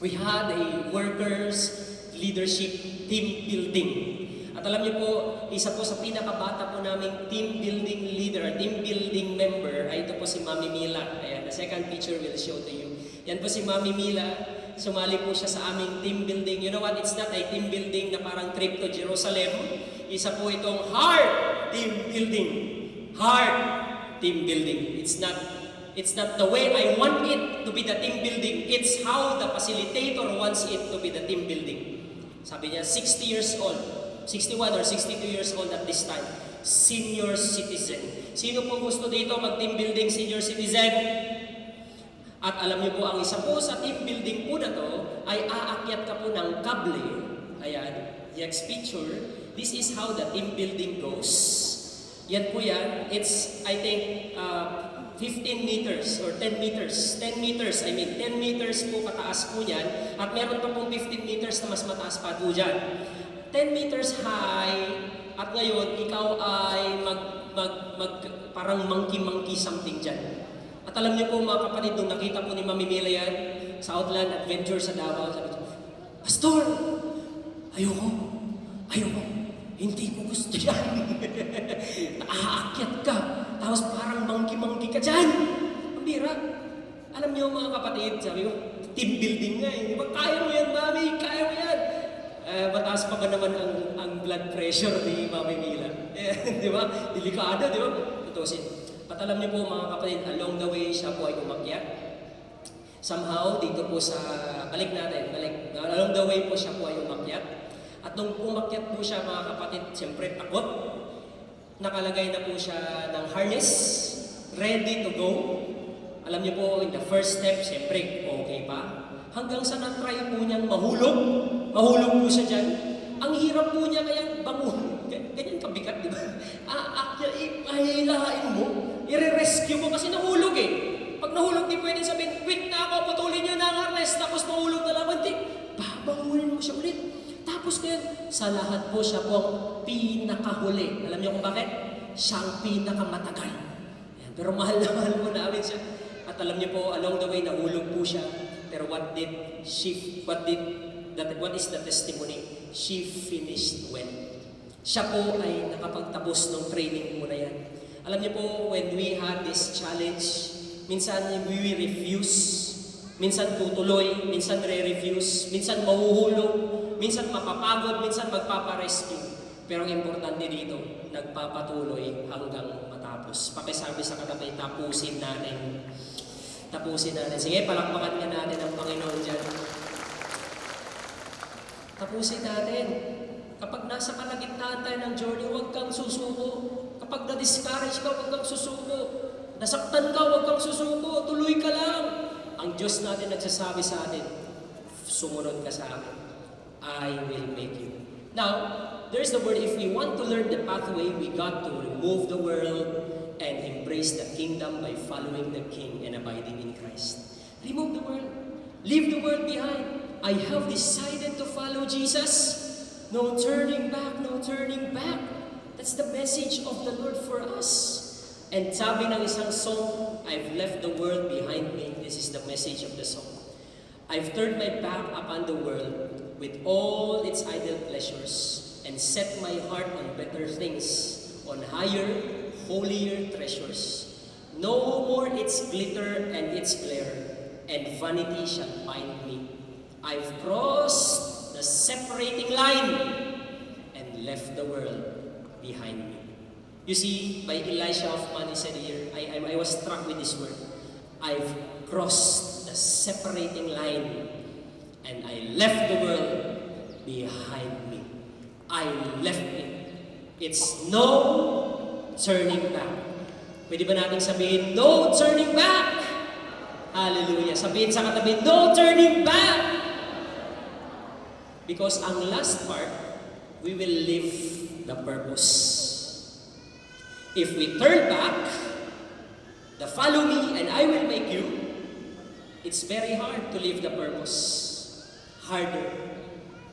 we had a workers leadership team building. At alam niyo po, isa po sa pinakabata po naming team building leader, team building member, ay ito po si Mami Mila. Ayan, the second picture will show to you. Yan po si Mami Mila. Sumali po siya sa aming team building. You know what? It's not a team building na parang trip to Jerusalem. Isa po itong heart team building. Heart team building. It's not the way I want it to be the team building. It's how the facilitator wants it to be the team building. Sabi niya, 60 years old, 61 or 62 years old at this time, senior citizen. Sino po gusto dito mag-team building senior citizen? At alam niyo po, ang isa po sa team building po na to, ay aakyat ka po ng kable. Ayan, next picture. This is how the team building goes. Yan po yan. It's, I think, 15 meters or 10 meters. 10 meters, 10 meters po kataas po yan. At meron pa pong 15 meters na mas mataas pa po dyan. 10 meters high, at ngayon, ikaw ay parang monkey something dyan. At alam niyo po mga kapatid, nung nakita po ni Mami Mila yan, sa Outland Adventure sa Davao, sabi ko, Pastor, ayoko, hindi ko gusto yan. Naaakyat ka, tapos parang monkey ka dyan. Pambira. Alam niyo mga kapatid, sabi ko, team building nga eh. Di ba, kaya mo yan, Mami, kaya mo yan. Mataas pa ba naman ang blood pressure ni Mami Mila? Di ba? Delikado, di ba? Tutusin. At alam niyo po mga kapatid, along the way siya po ay umakyat. Somehow, dito po sa, along the way po siya po ay umakyat. At nung umakyat po siya mga kapatid, siyempre takot. Nakalagay na po siya ng harness, ready to go. Alam niyo po, in the first step, siyempre, okay pa. Hanggang sa na-try po niyang mahulog po siya dyan. Ang hirap po niya kaya bangun. Ganyan kabigat, di ba? Pahilahain mo, i-rescue mo kasi nahulog eh. Pag nahulog, di pwede sabihin, quit na ako, putulin niyo na ang arrest, tapos mahulog na lang. Hindi, babangunin mo siya ulit. Tapos ngayon, sa lahat po siya po ang pinakahuli. Alam niyo kung bakit? Siya ang pinakamatagal. Ayan, pero mahal na mahal po namin siya. At alam niyo po, along the way, nahulog po siya. Pero what is the testimony? She finished well. Siya po ay nakapagtapos ng training mo na yan. Alam niyo po, when we had this challenge, minsan we refuse, minsan tutuloy, minsan re-refuse, minsan mahuhulog, minsan mapapagod, minsan magpaparescue. Pero ang importante dito, nagpapatuloy hanggang matapos. Pakisabi sa katabi, tapusin natin. Tapusin natin. Sige, palakpakan nga natin ang Panginoon dyan. Tapusin natin. Kapag nasa kalagitnaan tayo ng journey, huwag kang susuko. Kapag na-discourage ka, huwag kang susuko. Nasaktan ka, huwag kang susuko. Tuloy ka lang. Ang Diyos natin nagsasabi sa atin, sumunod ka sa akin. I will make you. Now, there's the word, if we want to learn the pathway, we got to remove the world and embrace the kingdom by following the King and abiding in Christ. Remove the world. Leave the world behind. I have decided to follow Jesus. No turning back, no turning back. That's the message of the Lord for us. And sabi ng isang song, I've left the world behind me. This is the message of the song. I've turned my back upon the world with all its idle pleasures and set my heart on better things, on higher, holier treasures. No more its glitter and its glare, and vanity shall bind me. I've crossed the separating line and left the world behind me. You see, by Elisha Hoffman, he said here, I was struck with this word. I've crossed the separating line and I left the world behind me. I left it. It's no turning back. Pwede ba natin sabihin, no turning back? Hallelujah. Sabihin sa katabi, no turning back. Because ang last part, we will live the purpose. If we turn back, the follow me and I will make you, it's very hard to live the purpose. Harder.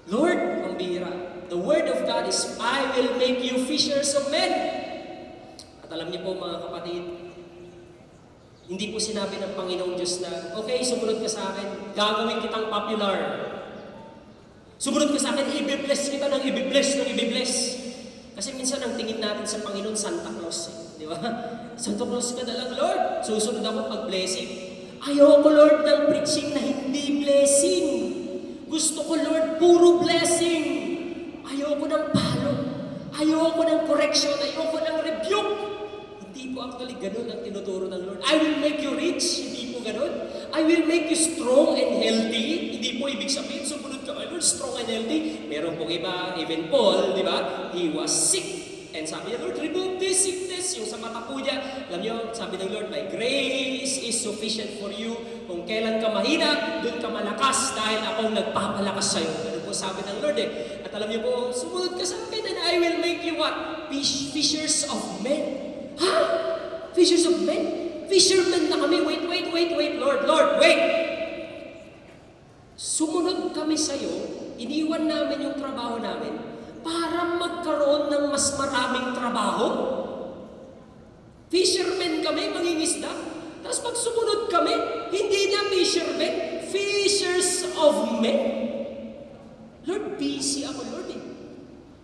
Lord, ang bihira. The word of God is, I will make you fishers of men. At alam niyo po mga kapatid, Hindi po sinabi ng Panginoong Diyos na, okay, sumunod ka sa akin, gagawin kitang popular. Sumunod ka sa akin, i-bless kita ng i-bless ng i-bless. Kasi minsan ang tingin natin sa Panginoon, Santa Claus. Di ba? Santa Claus ka na lang, Lord. Susunod ako pag-blessing. Ayoko, Lord, ng preaching na hindi blessing. Gusto ko, Lord, puro blessing. Ayoko ng palo. Ayoko ng correction. Ayoko ng rebuke. Hindi po actually ganun ang tinuturo ng Lord. I will make you rich. Hindi po ganun. I will make you strong and healthy. Hindi po ibig sabihin, sumunod ka kay Lord, strong and healthy. Meron pong iba, even Paul, di ba? He was sick. And sabi niya, Lord, remove this sickness. Yung sa mata po niya, alam niyo, sabi ng Lord, my grace is sufficient for you. Kung kailan ka mahina, dun ka malakas dahil akong nagpapalakas sa'yo. Ano po sabi ng Lord eh. At alam niyo po, sumunod ka sa akin and I will make you what? Fishers of men. Ha? Fishers of men? Fishermen na kami. Wait, Lord, wait. Sumunod kami sa'yo, iniwan namin yung trabaho namin para magkaroon ng mas maraming trabaho. Fishermen kami, mangingisda. Tapos pag sumunod kami, hindi na fishermen, fishers of men. Lord, busy ako, Lord eh.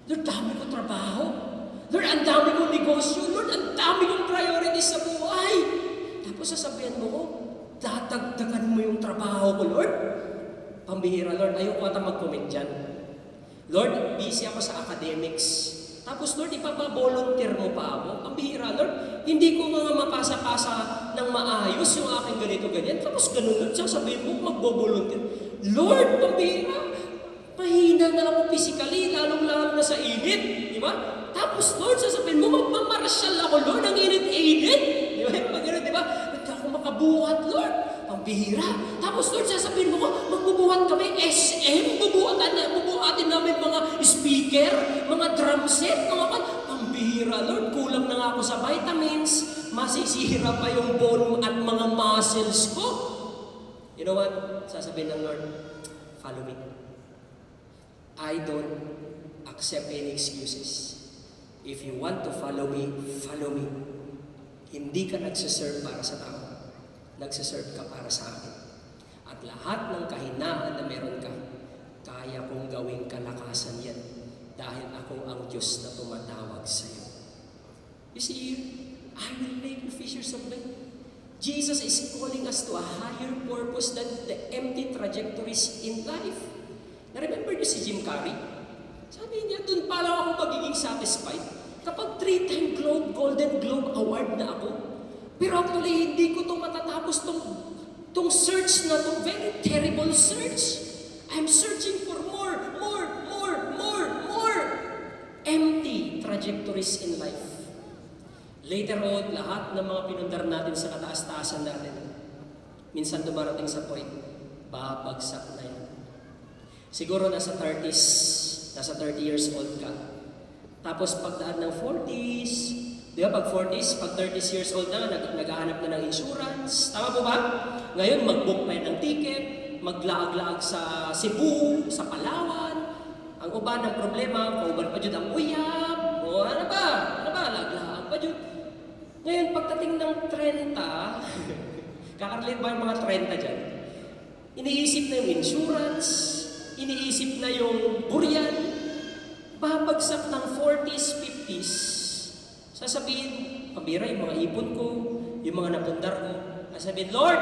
Lord, dami ko trabaho. Lord, ang dami kong negosyo. Lord, ang dami kong priorities sa buhay. Tapos sasabihan mo ko, dadagdagan mo yung trabaho ko, Lord. Pambihira, Lord, ayoko ata mag-comment dyan. Lord, busy ako sa academics. Tapos, Lord, ipapavolunteer mo pa ako. Pambihira, Lord, hindi ko nga mapasa-pasa ng maayos yung aking ganito-ganyan. Tapos, ganun, Lord, sasabihin mo, magbo-volunteer. Lord, pambihira, mahina na ako physically, lalong-lalo na sa init. Di ba? Tapos, Lord, sasabihin mo, magmamarasyal ako, Lord, ang init-init. Di ba? Pag gano'n, di ba? Hindi ako makabuhat, Lord. Pambihira. Tapos, Lord, sasabihin mo ko, magbubuhat kami, SM, bubuhatin namin mga speaker, mga drum set, mga pambihira, Lord. Kulang na nga ako sa vitamins. Masisira pa yung bone at mga muscles ko. You know what? Sasabihin ng Lord, follow me. I don't accept any excuses. If you want to follow me, follow me. Hindi ka nagsiserve para sa tao. Nagsiserve ka para sa akin. At lahat ng kahinaan na meron ka, kaya kong gawing kalakasan yan dahil ako ang Diyos na tumatawag sa iyo. You see, I will make you fishers of men. Jesus is calling us to a higher purpose than the empty trajectories in life. Na-remember niyo si Jim Carrey? Sabi niya, dun pa lang ako magiging satisfied kapag 3-time Golden Globe Award na ako. Pero actually, hindi ko itong matatapos tong search na to. Very terrible search. I'm searching for more. Empty trajectories in life. Later on, lahat ng mga pinundar natin sa kataas-taasan natin, minsan dumarating sa point, babagsak na yan. Siguro nasa 30s, nasa 30 years old ka. Tapos pagdaan ng 40s, di ba, pag 40s, pag 30 years old na, naghahanap na ng insurance. Tama po ba? Ngayon, mag-book pa yan ng ticket, maglaag-laag sa Cebu, sa Palawan. Ang uba ng problema, kauban pa dyan ang uyab, o ano ba, lag-laag pa dyan. Ngayon, pagdating ng 30, kakarelate ba yung mga 30 dyan? Iniisip na yung insurance, iniisip na yung buryan, babagsak ng 40s, 50s, sasabihin, pabira yung mga ipon ko, yung mga napundar ko, sasabihin, Lord,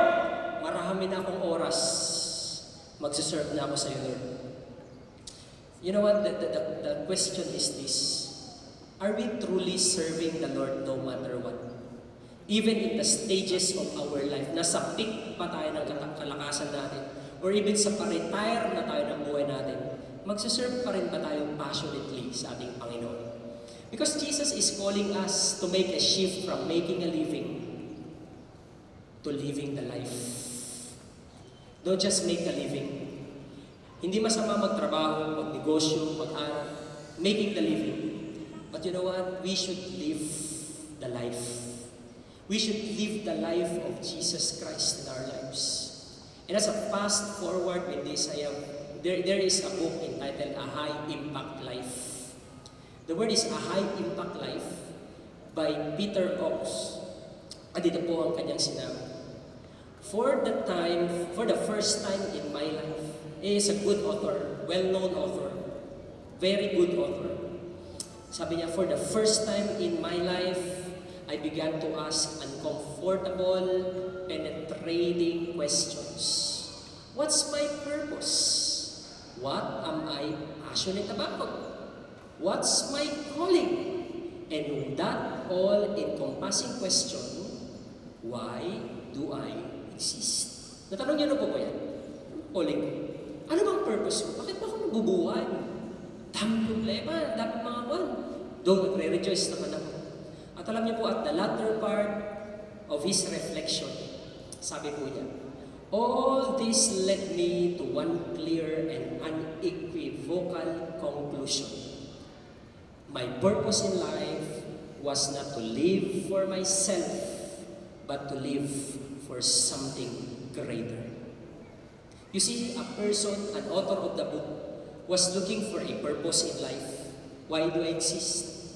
marami na akong oras, magsiserve na ako sa iyo, Lord. You know what, the question is this, are we truly serving the Lord no matter what? Even in the stages of our life, nasa peak pa tayo ng kalakasan natin, or even sa pa-retire na tayo ng buhay natin, magsiserve pa rin ba tayo passionately sa ating Panginoon? Because Jesus is calling us to make a shift from making a living to living the life. Don't just make a living. Hindi masama magtrabaho, magnegosyo, mag-aral, making the living. But you know what? We should live the life. We should live the life of Jesus Christ in our lives. And as a fast forward with this, there is a book entitled A High Impact Life. The word is A High Impact Life by Peter Cox. At dito po ang kanyang sinabi. For the first time in my life, he is a good author, well-known author, very good author. Sabi niya, for the first time in my life, I began to ask uncomfortable, penetrating questions. What's my purpose? What am I passionate about? What's my calling? And that all-encompassing question, why do I exist? Natanong niyo na po ba yan? Calling ko. Ano bang purpose ko? Bakit ba ako nabubuhay? Daming problema, daming mga kwan. Doon, nagre-rejoice naman ako. At alam niyo po, at the latter part of his reflection, sabi po niya, all this led me to one clear and unequivocal conclusion. My purpose in life was not to live for myself, but to live for something greater. You see, a person, an author of the book, was looking for a purpose in life. Why do I exist?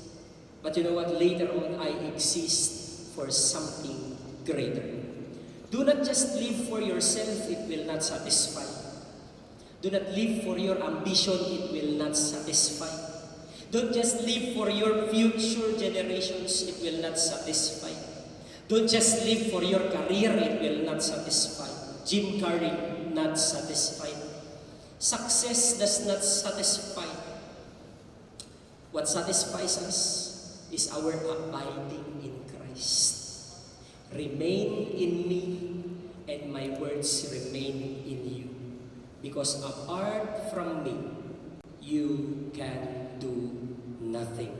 But you know what? Later on, I exist for something greater. Do not just live for yourself, it will not satisfy. Do not live for your ambition, it will not satisfy. Don't just live for your future generations, it will not satisfy. Don't just live for your career, it will not satisfy. Jim Carrey, not satisfied. Success does not satisfy. What satisfies us is our abiding in Christ. Remain in me, and my words remain in you. Because apart from me, you can do nothing.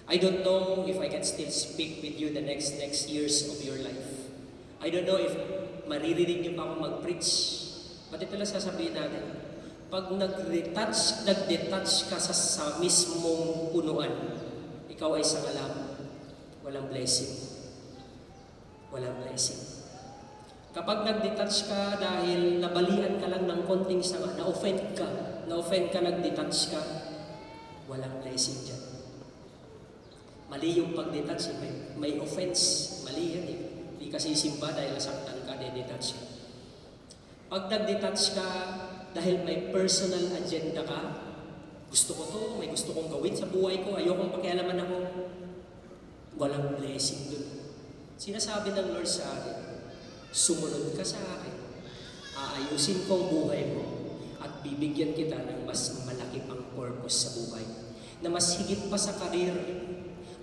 I don't know if I can still speak with you the next years of your life. I don't know if maririnig niyo pa ako mag-preach. But ito lang sasabihin natin. Pag nag-detach ka sa mismong punuan, ikaw ay sangalam. Walang blessing. Walang blessing. Kapag nag-detach ka dahil nabalian ka lang ng konting sanga, na-offend ka, nag-detach ka, walang blessing dyan. Mali yung pag-detach, may offense. Mali yan eh. Hindi kasi simba dahil nasaktan ka, de-detach ka. Pag nag-detach ka, dahil may personal agenda ka, gusto ko to, may gusto kong gawin sa buhay ko, ayokong pakialaman ako, walang blessing dun. Sinasabi ng Lord sa akin, sumunod ka sa akin, aayusin ko ang buhay mo, at bibigyan kita ng mas malaki pang purpose sa buhay. Na mas higit pa sa career,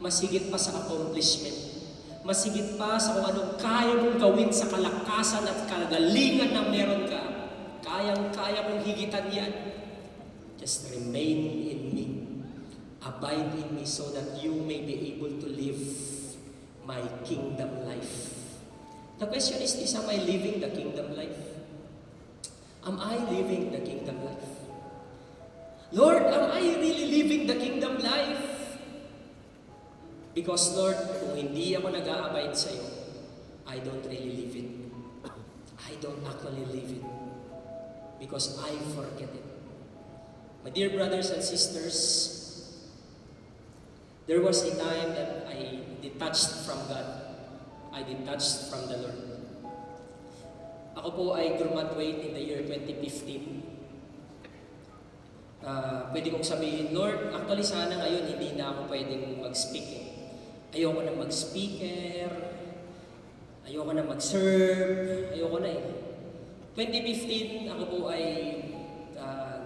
mas higit pa sa accomplishment, mas higit pa sa kung anong kaya mong gawin sa kalakasan at kagalingan na meron ka. Kayang-kaya mong higitan yan. Just remain in me. Abide in me so that you may be able to live my kingdom life. The question is this, am I living the kingdom life? Am I living the kingdom life? Lord, am I really living the kingdom life? Because Lord, kung hindi ako nag-a-abide sa iyo, I don't really live it. I don't actually live it. Because I forget it. My dear brothers and sisters, there was a time that I detached from God. I detached from the Lord. Ako po ay graduate in the year 2015. Pwede kong sabihin, Lord, actually sana ngayon hindi na ako pwedeng mag-speak eh. Ayoko na mag-speaker, ayoko na mag-serve, ayoko na eh. 2015, ako po ay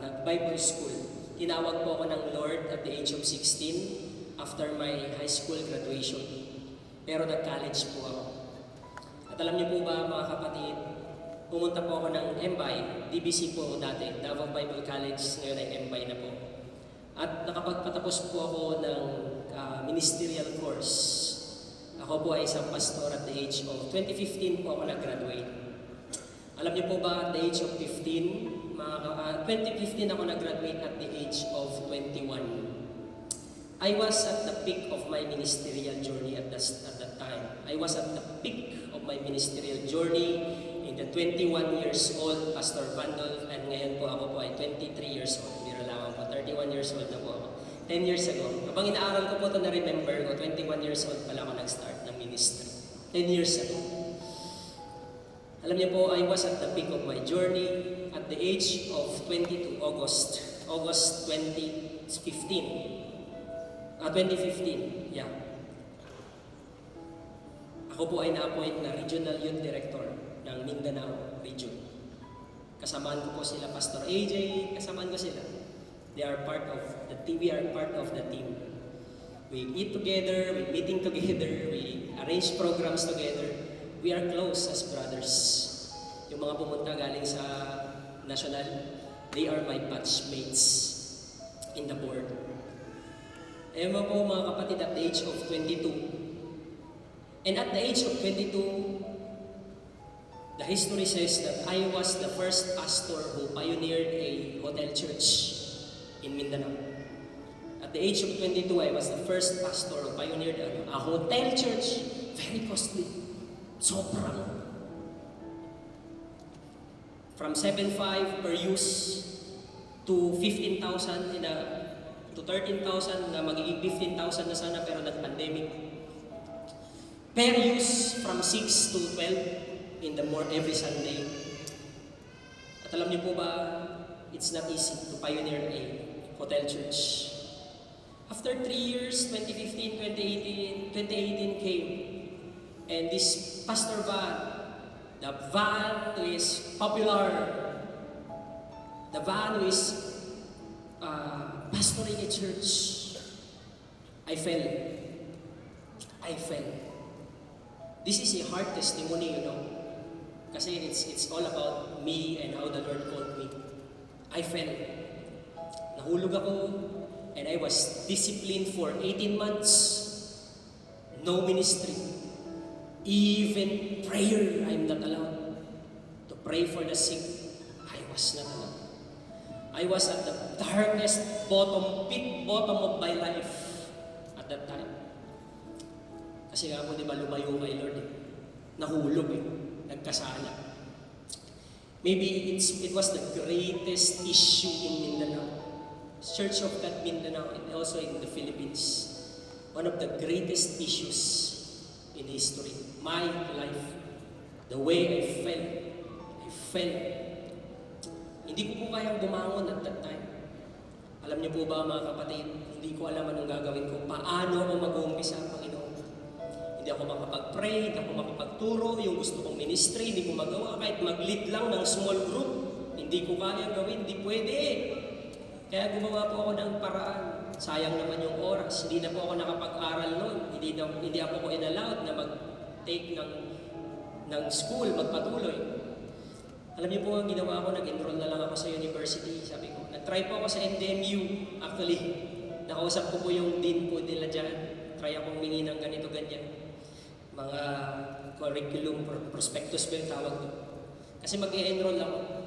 nag-Bible school. Tinawag po ako ng Lord at the age of 16 after my high school graduation. Pero nag-college po ako. At alam niyo po ba mga kapatid, pumunta po ako ng MBI, DBC po dati, Davao Bible College, ngayon ay MBI na po. At nakapagpatapos po ako ng ministerial course. Ako po ay isang pastor at the age of 2015 po ako nag-graduate. Alam niyo po ba, at the age of 15, 2015 ako nag-graduate at the age of 21. I was at the peak of my ministerial journey at that time. I was at the peak of my ministerial journey in the 21 years old, Pastor Vandolph, and ngayon po ako po ay 23 years old. Biro lamang po, 31 years old na po ako. 10 years ago. Habang inaaral ko po ito na-remember ko, 21 years old pala ako nag-start ng ministry. 10 years ago. Alam niyo po, I was at the peak of my journey at the age of 22, August 2015. 2015, yeah. Ako po ay na-appoint na Regional Youth Director ng Mindanao Region. Kasamaan ko po sila Pastor AJ, kasamaan ko sila. They are part of the team, we are part of the team. We eat together, we meeting together, we arrange programs together. We are close as brothers. Yung mga pumunta galing sa national, they are my batchmates in the board. Ayan mo po mga kapatid, at the age of 22. And at the age of 22, the history says that I was the first pastor who pioneered a hotel church in Mindanao. At the age of 22, I was the first pastor who pioneered a hotel church. Very costly. Sobrang. From 7,500 per use to 15,000 to 13,000 na magiging 15,000 na sana pero nag-pandemic. Per use from 6 to 12 in the every Sunday. At alam niyo po ba, it's not easy to pioneer a hotel church. After 3 years, 2015, 2018 came. And this Pastor Van, the Van who is popular, the Van who is pastoring a church, I fell. This is a hard testimony, you know. Kasi it's all about me and how the Lord called me. I fell. Nahulog ako, and I was disciplined for 18 months. No ministry. Even prayer, I'm not allowed. To pray for the sick, I was not allowed. I was at the darkest bottom of my life at that time. Kasi nga po, di ba, lumayo kay Lord eh. Nahulog eh. Nagkasala. Maybe it was the greatest issue in Mindanao. Church of God Mindanao and also in the Philippines. One of the greatest issues in history. My life. The way I fell. Hindi ko po kayang bumangon at that time. Alam niyo po ba mga kapatid, hindi ko alam anong gagawin ko. Paano ako mag-uumpisa, Panginoon? Hindi ako makapag-pray, hindi ako makapagturo, yung gusto kong ministry, hindi ko magawa. Kahit mag-lead lang ng small group, hindi ko kaya gawin, hindi pwede. Kaya gumawa po ako ng paraan. Sayang naman yung oras. Hindi na po ako nakapag-aral noon. Hindi ako inallowed na mag-take ng school, magpatuloy. Alam niyo po, ang ginawa ko, nag-enroll na lang ako sa university. Sabi ko, nag-try po ako sa NDMU. Actually, nakausap ko po yung dean po nila dyan. Try akong mingi ng ganito-ganyan. Mga curriculum prospectus ba yung tawag doon. Kasi mag-i-enroll ako.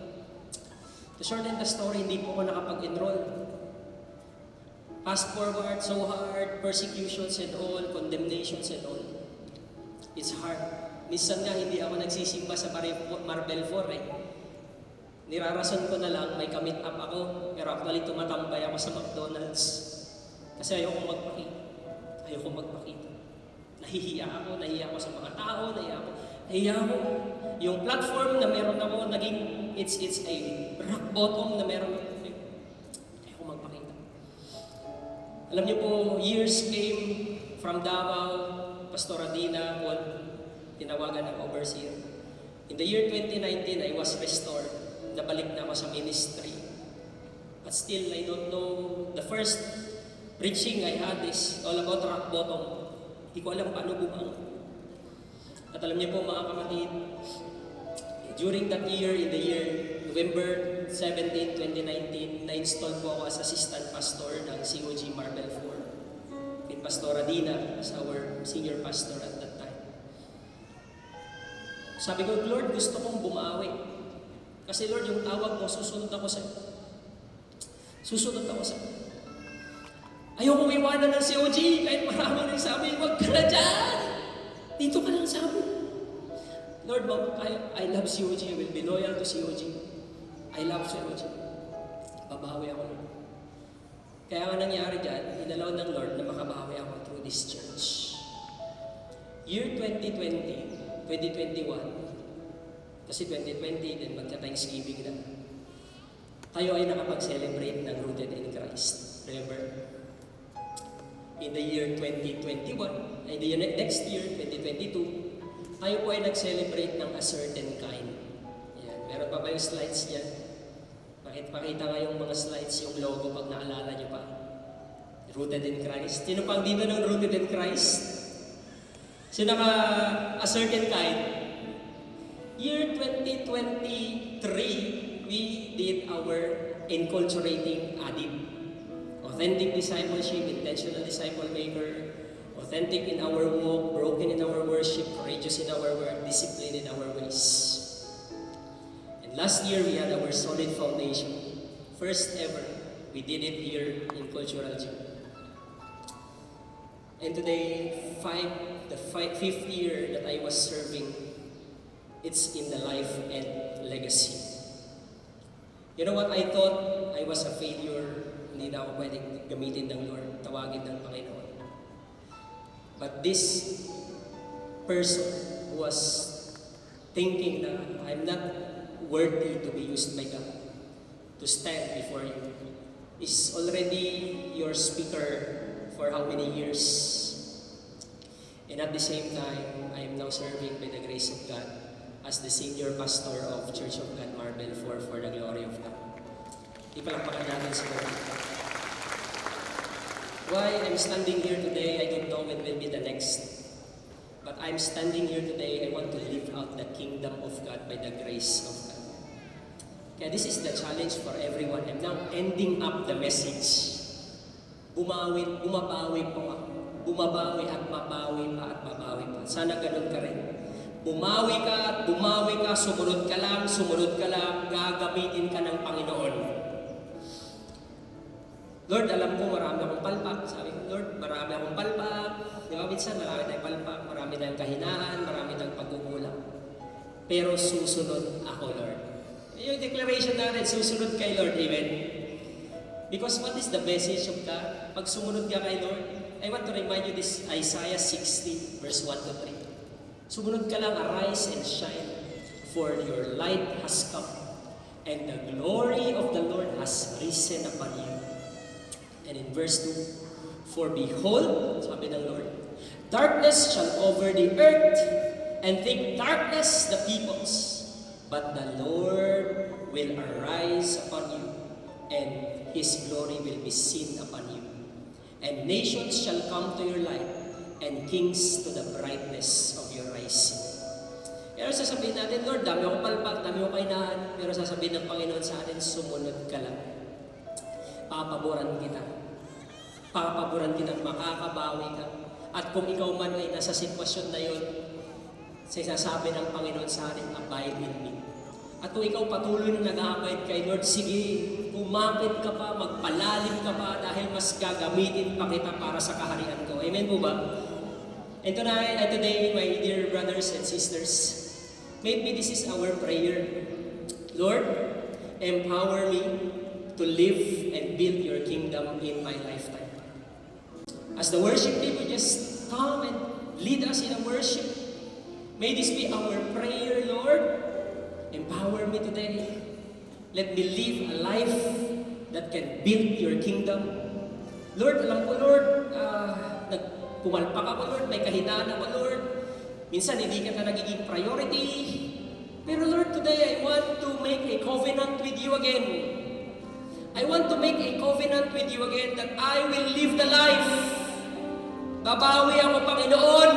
To shorten the story, hindi po ako nakapag-enroll. Fast forward, so hard, persecutions and all, condemnations and all. It's hard. Minsan nga hindi ako nagsisimba sa Marbel 4 eh. Nirarason ko na lang, may ka-meet up ako, pero actually tumatambay ako sa McDonald's. Kasi ayoko magpakita. Nahihiya ako sa mga tao, nahihiya ako. Yung platform na meron ako, naging, it's a rock bottom na meron ako. Ayoko magpakita. Alam niyo po, years came from Davao, Pastor Adina, tinawagan ng overseer. In the year 2019, I was restored. Nabalik na ako sa ministry. But still, I don't know. The first preaching I had is all about rock bottom. Hindi ko alam paano bumangon. At alam niyo po mga kapatid, during that year, in the year November 17, 2019, na-install po ako as assistant pastor ng COG Marbel 4. With Pastor Adina as our senior pastor at that time. Sabi ko, Lord, gusto kong bumawi. Kasi Lord, yung tawag mo, susunod ako sa'yo. Ayokong iwanan ng COG, kahit marami nang sabi, huwag ka na dyan! Dito ka lang sa amin. Lord, I love COG, I will be loyal to COG. I love COG. Babawi ako. Kaya nga nangyari dyan, inalaw ng Lord na makabawi ako through this church. Year 2020, 2021, Kasi 2020, then magka-Thanksgiving na. Tayo ay nakapag-celebrate ng Rooted in Christ. Remember? In the year 2021, in the next year, 2022, tayo po ay nag-celebrate ng a certain kind. Ayan. Meron pa ba yung slides niyan? Pakita nga yung mga slides, yung logo pag naalala nyo pa. Rooted in Christ. Sino pang dito ng Rooted in Christ? Sino ka a certain kind? Year 2023, we did our enculturating ADIP. Authentic discipleship, intentional disciple maker, authentic in our walk, broken in our worship, courageous in our work, disciplined in our ways. And last year, we had our solid foundation. First ever, we did it here in Cultural Gym. And today, the fifth year that I was serving, it's in the life and legacy. You know what? I thought I was a failure. Hindi na ako pwedeng gamitin ng Lord, tawagin ng Panginoon. But this person was thinking that I'm not worthy to be used by God to stand before you. Is already your speaker for how many years? And at the same time, I am now serving by the grace of God as the senior pastor of Church of God Marbel for the glory of God. Ipalakpakan natin si Lord. Why I'm standing here today, I don't know when will be the next. But I'm standing here today, I want to live out the kingdom of God by the grace of God. Kaya this is the challenge for everyone. I'm now ending up the message. Bumawi po ako. Bumabawi at mabawi pa at mabawi pa. Sana ganun ka rin. Bumawi ka, sumunod ka lang, gagamitin ka ng Panginoon. Lord, alam ko marami akong palpak. Sabi ko, Lord, marami akong palpak. Di ba, minsan marami tayong palpak, marami tayong kahinaan, marami tayong pagkukulang. Pero susunod ako, Lord. Yung declaration natin, susunod kay Lord, amen? Because what is the message of God? Pag sumunod ka kay Lord, I want to remind you this Isaiah 60, verse 1 to 3. Sumunod ka lang, arise and shine, for your light has come, and the glory of the Lord has risen upon you. And in verse 2, for behold, sabi ng Lord, darkness shall cover the earth, and thick darkness the peoples. But the Lord will arise upon you, and His glory will be seen upon you. And nations shall come to your light, and kings to the brightness of your rising. Pero sasabihin natin, Lord, dami akong palpak, dami akong kainaan. Pero sasabihin ng Panginoon sa atin, sumunod ka lang. Papaboran kita. Papaboran kita, makakabawi ka. At kung ikaw man ay nasa sitwasyon na yun, sasabi ng Panginoon sa atin, abide in me. At kung ikaw patuloy na nag-abide kay Lord, sige, umapit ka pa, magpalalim ka pa, dahil mas gagamitin pa kita para sa kaharian ko. Amen po ba? And today, my dear brothers and sisters, maybe this is our prayer. Lord, empower me to live and build your kingdom in my lifetime. As the worship team will just come and lead us in a worship, may this be our prayer, Lord. Empower me today. Let me live a life that can build your kingdom. Lord, alam ko, Lord, pumalpak ako, Lord, may kahinaan ako, Lord. Minsan, hindi ka na nagiging priority. Pero Lord, today, I want to make a covenant with you again. I want to make a covenant with you again that I will live the life. Babawi ako, Panginoon.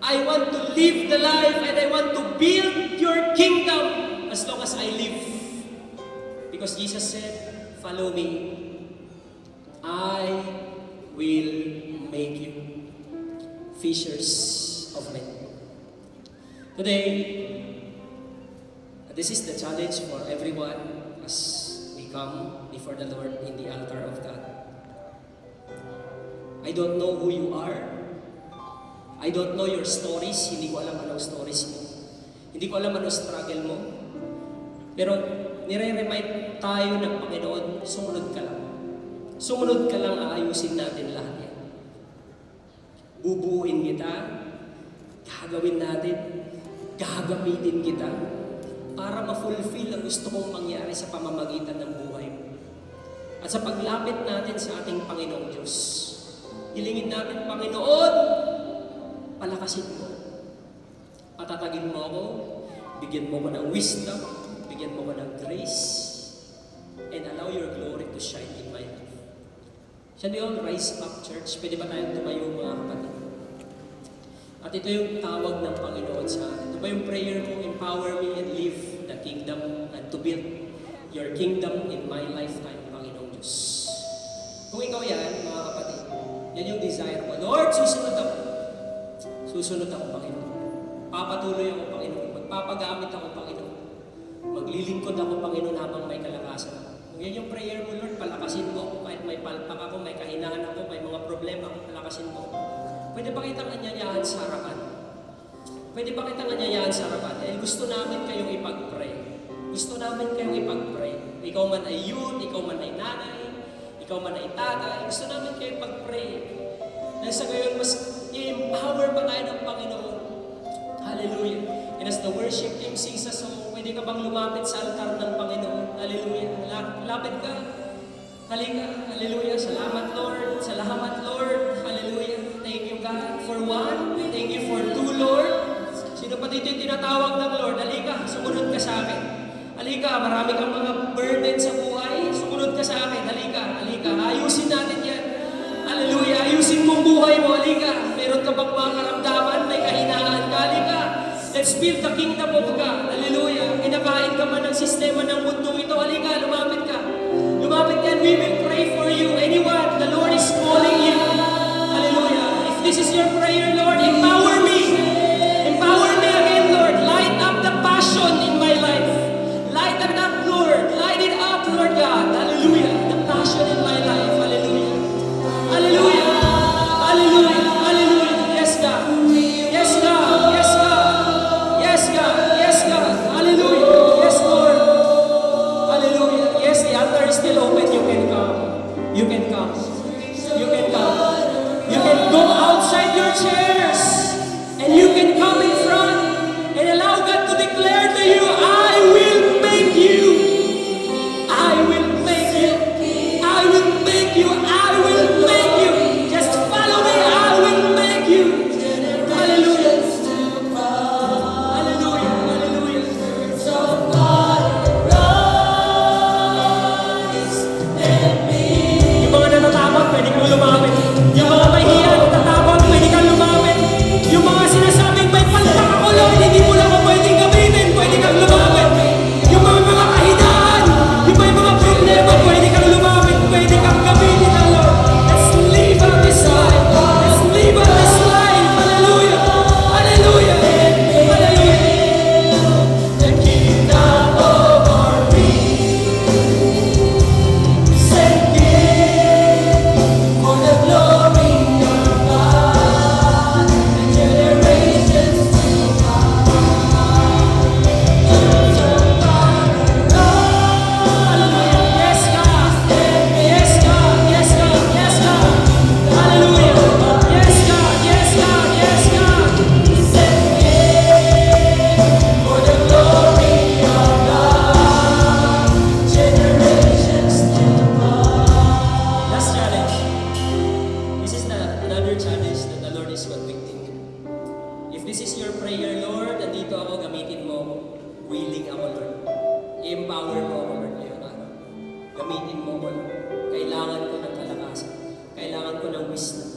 I want to live the life and I want to build your kingdom as long as I live. Because Jesus said, follow me. I will make you fishers of men. Today, this is the challenge for everyone as we come before the Lord in the altar of God. I don't know who you are. I don't know your stories. Hindi ko alam anong stories mo. Hindi ko alam anong struggle mo. Pero nire-remind tayo ng Panginoon, sumunod ka lang. Sumunod ka lang, aayusin natin lahat yan. Bubuuin kita, gagawin natin. gagamitin kita para ma-fulfill ang gusto kong mangyari sa pamamagitan ng buhay mo. At sa paglapit natin sa ating Panginoong Diyos, hilingin natin, Panginoon, palakasin mo. Patatagin mo ako, bigyan mo ko ng wisdom, bigyan mo ko ng grace, and allow your glory to shine in my life. Shall we all rise up, church? Pwede ba tayong tumayo, mga kapatid? At ito yung tawag ng Panginoon sa atin. Ito ba yung prayer mo? Empower me and live the kingdom and to build your kingdom in my lifetime, Panginoong Diyos. Kung ikaw yan, mga kapatid, yan yung desire mo. Lord, susunod ako. Susunod ako, Panginoon. Papatuloy ako, Panginoon. Magpapagamit ako, Panginoon. Maglilingkod ako, Panginoon, habang may kalakasan. Kung yan yung prayer mo, Lord, palakasin mo ako. Kahit may palpak ako, may kahinaan ako, may mga problema ako, palakasin mo ako. Pwede ba kitang anyayahan sa harapan? Pwede ba kitang anyayahan sa harapan? Dahil gusto namin kayong ipag-pray. Gusto namin kayong ipag-pray. Ikaw man ay youth, ikaw man ay nanay, ikaw man ay tatay, gusto namin kayong ipag-pray. Dahil sa gayon, mas i-empower pa tayo ng Panginoon. Hallelujah. And as the worship team sings a song, pwede ka bang lumapit sa altar ng Panginoon? Hallelujah. Lapit ka. Halika. Hallelujah. Salamat, Lord. Salamat, Lord. Hallelujah. Thank you, God, for one. Thank you for two, Lord. Sino pa dito yung tinatawag ng Lord? Halika. Sumunod ka sa akin. Halika. Marami kang mga burden sa buhay. Sumunod ka sa akin. Halika. Halika. Ayusin natin yan. Hallelujah. Ayusin mong buhay mo. Halika. Meron ka bang mga karamdaman? May kahinaan ka? Halika. Let's build the kingdom of God. Hallelujah. Kinakain ka man ng sistema ng mundo ito. Halika. Lumapit ka. Lumapit ka and we will pray for you. Anyone, the Lord is calling you. Hallelujah. If this is your prayer, Lord, empower me. Empower me again, Lord. Light up the passion in my life. Light it up, Lord. Light it up, Lord God. Hallelujah. The passion in my life. Hallelujah. Hallelujah. Hallelujah. Hallelujah. Yes, God. Yes, God. Yes, God. Yes, God. Yes, God. Hallelujah. Yes, Lord. Hallelujah. Yes, the altar is still open. You can come. You can come. You can come. You can go outside your chairs and you can come in front and allow God to declare to you, I will make you. I will make you. I will make you. I will make you. Just follow me. I will make you. Hallelujah. Hallelujah. Hallelujah. Yung mga natatakot, pwede kang lumapit. Yung mga mahihiya, natatakot, pwede kang lumapit. Yung mga sinasabing may palpak ako, Lord, hindi mo lang ako pwedeng gamitin, pwede kang lumapit. Yung mga kahinaan, yung may mga problema, pwede kang lumapit, pwede kang gamitin ang Lord. Let's live out this life. Let's live out this life. Hallelujah. Hallelujah. Hallelujah. The kingdom of our for the glory of God, and generations to come. Hallelujah. Yes, God. Yes, God. Yes, God. Yes, God. Hallelujah. Yes, God. Yes, God. Yes, God. For the glory of God, generations to come. Last challenge. This is another challenge that the Lord is convicting me. If this is your prayer, Lord, nandito ako, gamitin mo ako. Willing ako, Lord. I-empower mo ako, Lord, ngayong araw. Gamitin mo ako, Lord. Kailangan ko ng kalakasan. Kailangan ko ng wisdom.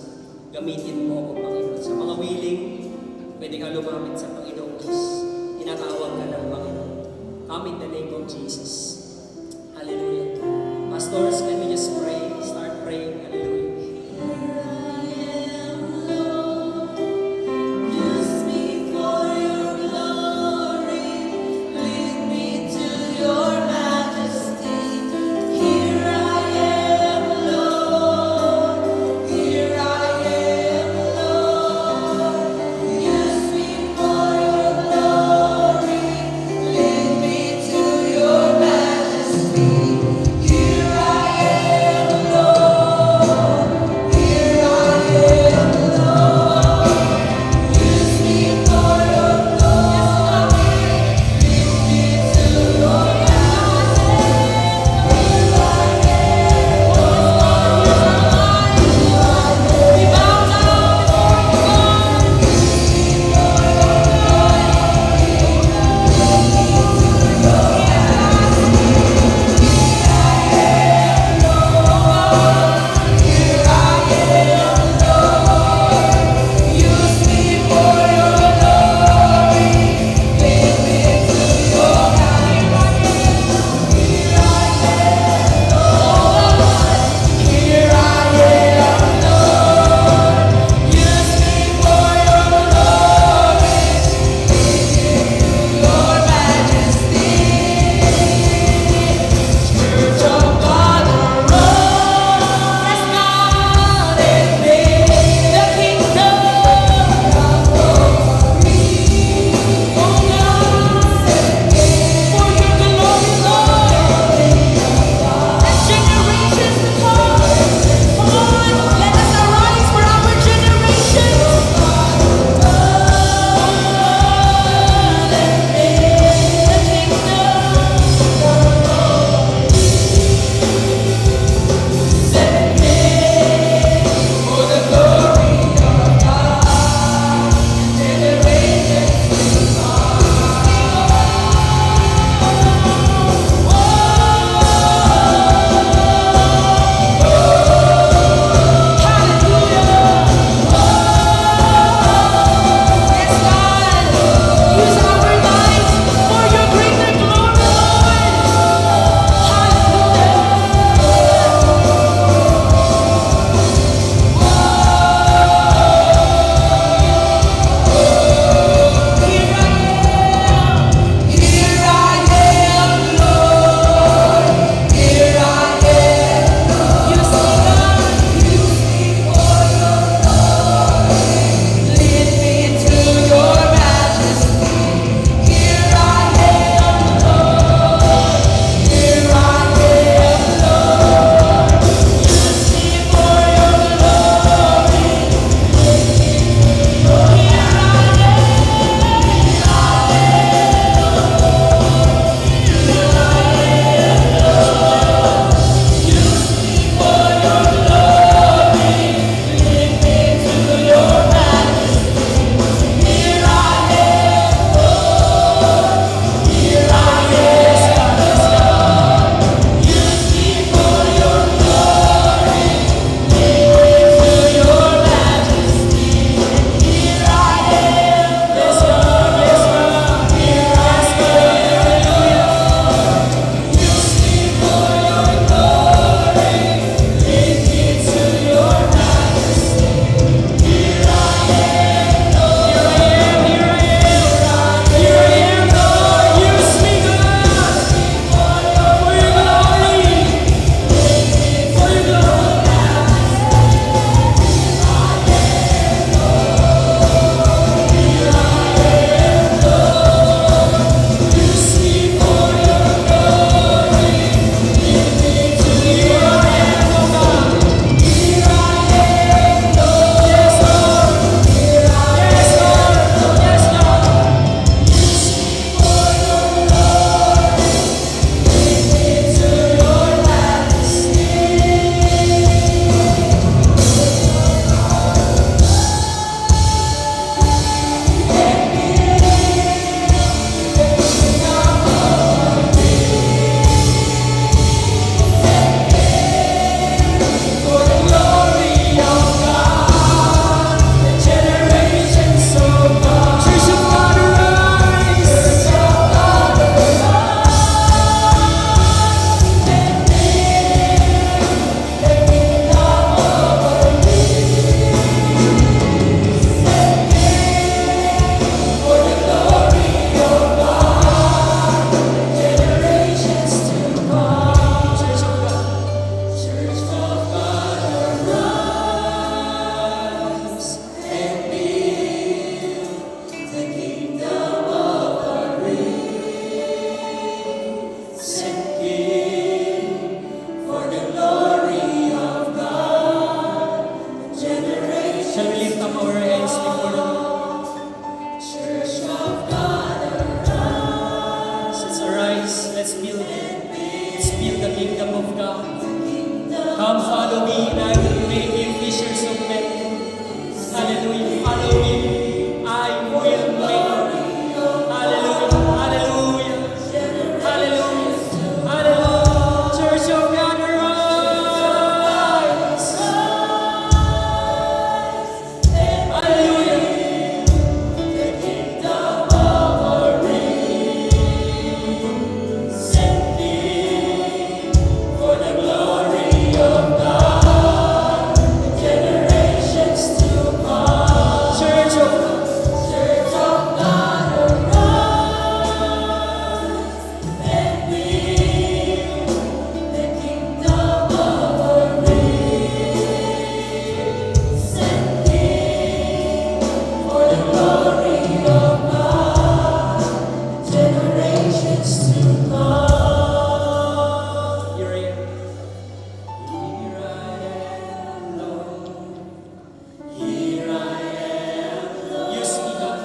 Gamitin mo ako, Panginoon. Sa mga willing, pwede ka lumapit sa Panginoong Diyos. Tinatawag ka ng Panginoon. Come in the name of Jesus. Hallelujah. Pastors, can we just pray? Start praying. Hallelujah. Use me for your glory, lead me to your majesty. Here I am, Lord. Here I am, Lord. Use me for your glory, lead me to your majesty. of God. Come follow me and I will make you fishers of men. Hallelujah. Follow me. I will make. Hallelujah. Hallelujah. Hallelujah. Hallelujah. Church of God, arise. Hallelujah. For the glory of God, generations to come. Church of God, arise and build the kingdom of our race and King. For the glory of God, generations to come. Here I am. Here I am, Lord. Here I am, Lord. Use me, God.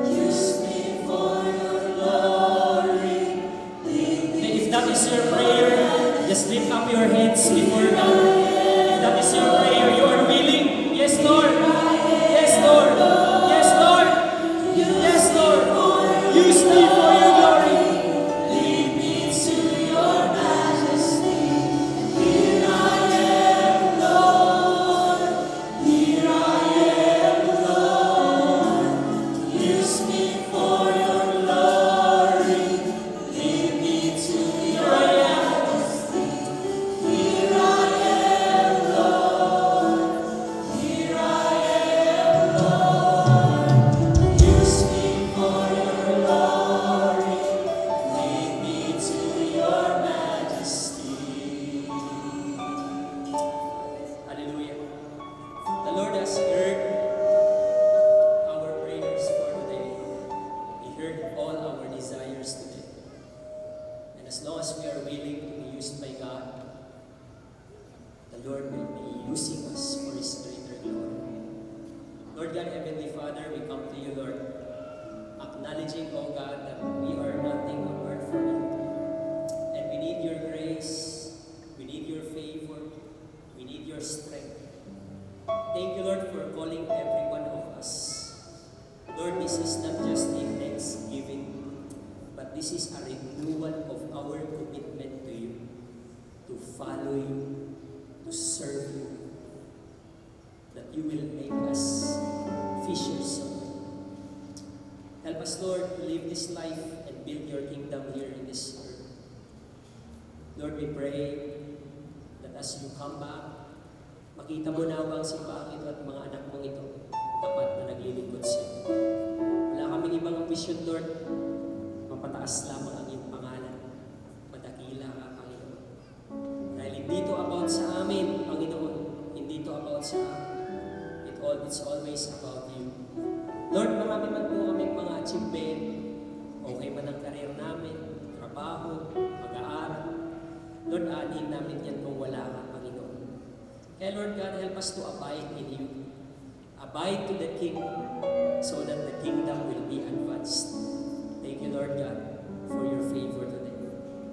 Use me for your glory. And if that is your prayer, just lift up your hands before God. If that is your prayer, you are willing. Yes, Lord. Yes, Lord. Yes, Lord. Yes, Lord. Use me for your glory. Lead me to your majesty. Here I am, Lord. Here I am, Lord. Use me for your glory. Lead me to your majesty. Here I am, Lord. Here I am, Lord. Use me for your glory. Lead me to your majesty. Hallelujah. The Lord has heard our prayers for today. He heard all our desires today. And as long as we are willing to be used by God, the Lord will be using us for His greater glory. Lord God, Heavenly Father, we come to you, Lord, acknowledging, oh God, that we are nothing apart from you. And we need your grace, we need your favor, we need your strength. Thank you, Lord, for calling every one of us. Lord, this is not just a thanksgiving, but this is a renewal of our commitment to you, to follow you, to serve you, that you will make us fishers of men. Help us, Lord, to live this life and build your kingdom here in this earth. Lord, we pray that as you come back, makita mo na ang sipaang ito at mga anak mong ito, tapat na naglilingkod sa iyo. Wala kaming ibang ambisyon, Lord, mapataas lamang ang iyong pangalan. Madakila ka, Panginoon. Dahil hindi ito about sa amin, Panginoon. Hindi ito about sa amin. It's always about you. Lord, marami man po kaming mga achievement. Okay man ang karir namin, trabaho, pag-aaral. Lord, aanhin namin yan kung wala ka, Panginoon. Kaya Lord God, help us to abide in you. Abide to the King so that the kingdom will be advanced. Thank you, Lord God, for your favor today.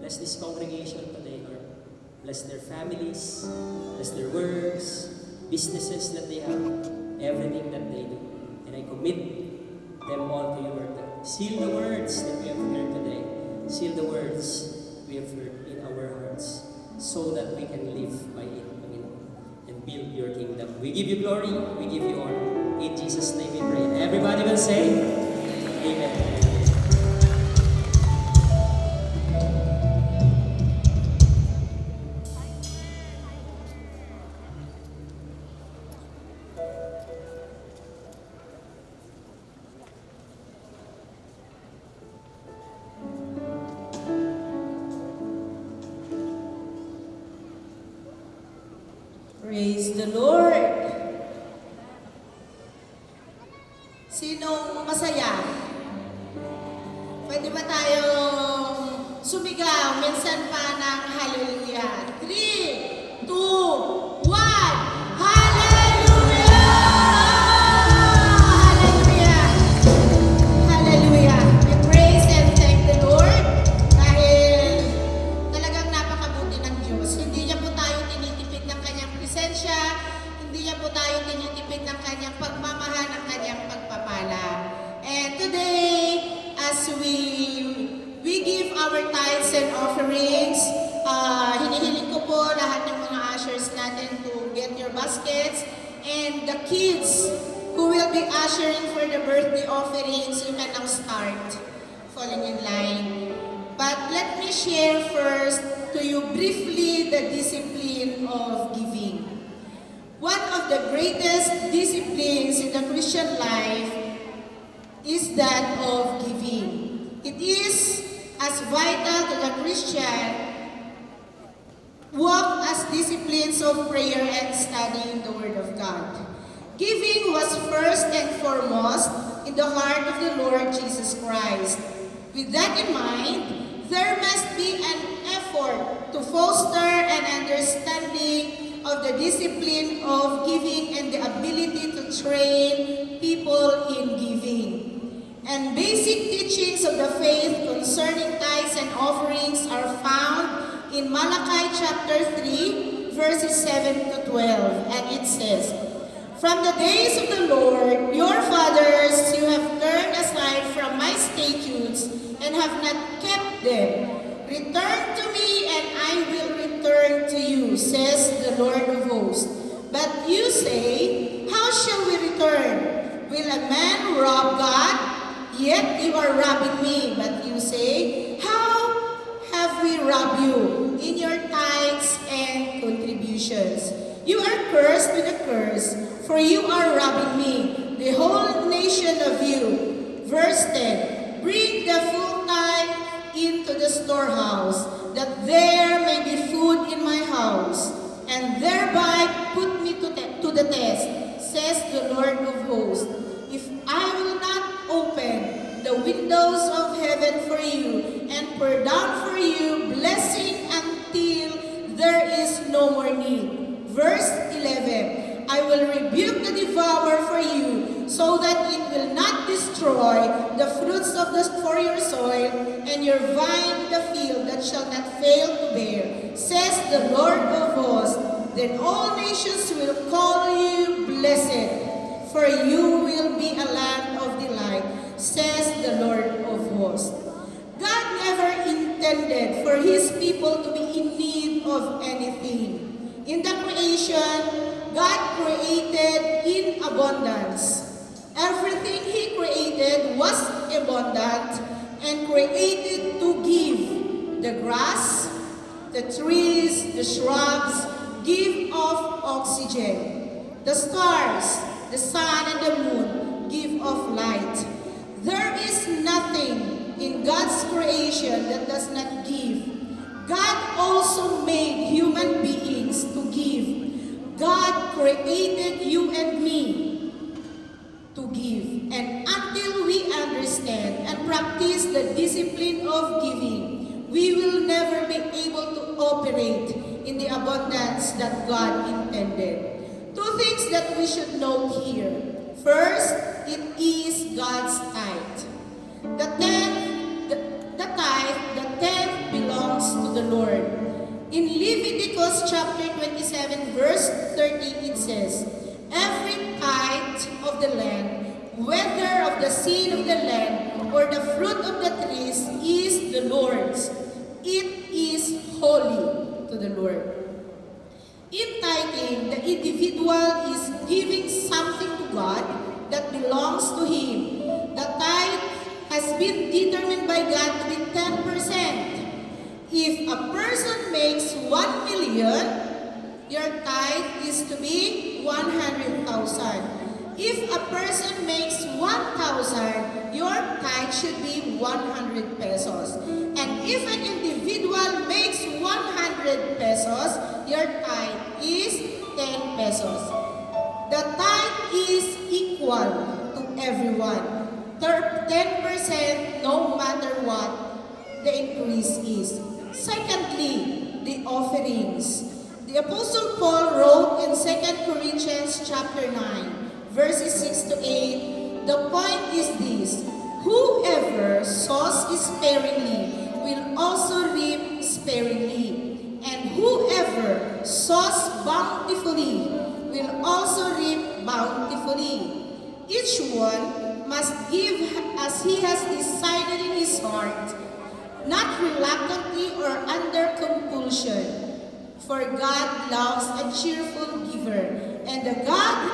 Bless this congregation today, Lord. Bless their families, bless their works, businesses that they have, everything that they do. And I commit them all to your word. Seal the words that we have heard today. Seal the words we have heard in our hearts so that we can live by it, Panginoon, and build your kingdom. We give you glory, we give you honor. In Jesus' name we pray. And everybody will say, Amen. Praise the Lord! Sinong masaya? Pwede ba tayong sumigaw minsan pa ng hallelujah? 3, 2, 1, hallelujah! Hallelujah! Hallelujah! We praise and thank the Lord dahil talagang napakabuti ng Diyos. baskets, and the kids who will be ushering for the birthday offerings, you can now start falling in line. But let me share first to you briefly the discipline of giving. One of the greatest disciplines in the Christian life is that of giving. It is as vital to the Christian walk as disciplines of prayer and studying the Word of God. Giving was first and foremost in the heart of the Lord Jesus Christ. With that in mind, there must be an effort to foster an understanding of the discipline of giving and the ability to train people in giving. And basic teachings of the faith concerning tithes and offerings are found in Malachi chapter 3, verses 7 to 12. And it says, "From the days of the Lord, your fathers, you have turned aside from my statutes and have not kept them. Return to me, and I will return to you, says the Lord of hosts. But you say, how shall we return? Will a man rob God? Yet you are robbing me. But you say, how have we robbed you? In your tithes and contributions. You are cursed with a curse, for you are robbing me, the whole nation of you." Verse 10, "Bring the full tithe into the storehouse, that there may be food in my house, and thereby put me to the test, says the Lord of hosts. If I will not open the windows of heaven for you, and pour down for you blessing until there is no more need." Verse 11, "I will rebuke the devourer for you, so that it will not destroy the fruits for your soil, and your vine in the field that shall not fail to bear, says the Lord of hosts. Then all nations will call you blessed, for you will be a land of delight, says the Lord of hosts." God never intended for His people to be in need of anything. In the creation, God created in abundance. Everything He created was abundant and created to give. The grass, the trees, the shrubs give off oxygen. The stars, the sun, and the moon give off light. There is nothing in God's creation that does not give. God also made human beings to give. God created you and me to give. And until we understand and practice the discipline of giving, we will never be able to operate in the abundance that God intended. Two things that we should note here. First, it is God's tithe. The tenth belongs to the Lord. In Leviticus chapter 27, verse 30, it says, "Every tithe of the land, whether of the seed of the land or the fruit of the trees, is the Lord's. It is holy to the Lord." In tithing, the individual is giving something to God that belongs to him. The tithe has been determined by God to be 10%. If a person makes 1 million, your tithe is to be 100,000. If a person makes 1,000, your tithe should be 100 pesos. And if an individual makes 100 pesos, your tithe is 10 pesos. The tithe is equal to everyone. 10% no matter what the increase is. Secondly, the offerings. The Apostle Paul wrote in 2 Corinthians chapter 9, verses 6 to 8, the point is this: whoever sows sparingly will also reap sparingly, and whoever sows bountifully will also reap bountifully. Each one must give as he has decided in his heart, not reluctantly or under compulsion. For God loves a cheerful giver. And the God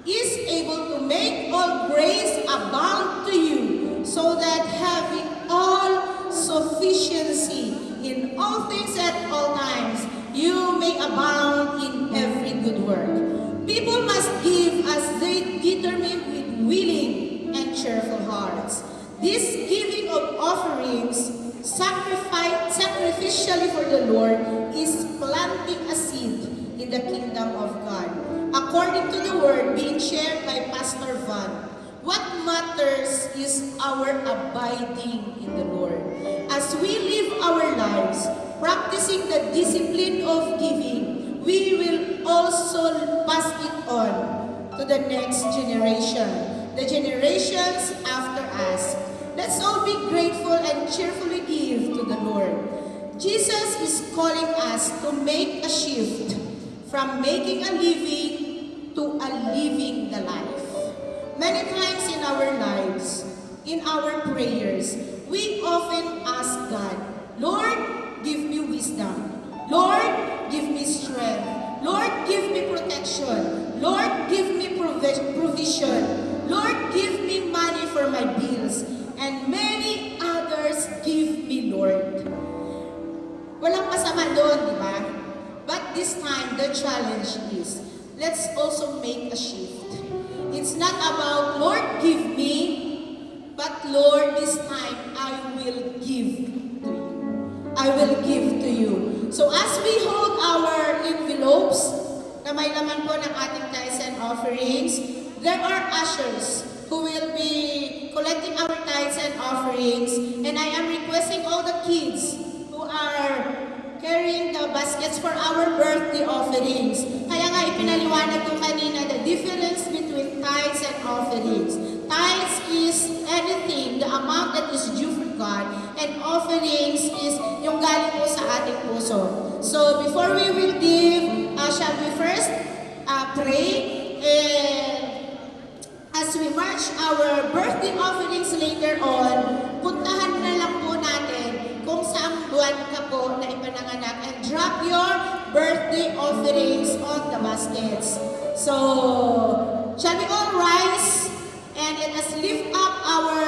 is able to make all grace abound to you, so that having all sufficiency in all things at all times, you may abound in every good work. People must give as they determine with willing and cheerful hearts. This giving of offerings sacrificially for the Lord is planting a seed in the kingdom of God. According to the word being shared by Pastor Van, what matters is our abiding in the Lord. As we live our lives practicing the discipline of giving, we will also pass it on to the next generation, the generations after us. Let's all be grateful and cheerfully give to the Lord. Jesus is calling us to make a shift from making a living to a living the life. Many times in our lives, in our prayers, we often ask God, Lord, give me wisdom. Lord, give me strength. Lord, give me protection. Lord, give me provision. Lord, give me money for my bills. And many others give me, Lord. Walang masama doon, di ba? But this time, the challenge is, let's also make a shift. It's not about, Lord, give me, but Lord, this time, I will give to you. I will give to you. So as we hold our envelopes, na may laman po ng ating tithes and offerings, there are ushers who will be collecting our tithes and offerings, and I am requesting all the kids who are carrying the baskets for our birthday offerings. Kaya nga ipinaliwanag ko kanina the difference between tithes and offerings. Tithes is anything, the amount that is due for God, and offerings is yung galing po sa ating puso. So before we will give, shall we first pray, and as we march our birthday offerings later on, puntahan na lang po natin kung saang buwan ka po na ipananganak and drop your birthday offerings on the baskets. So, shall we all rise and let us lift up our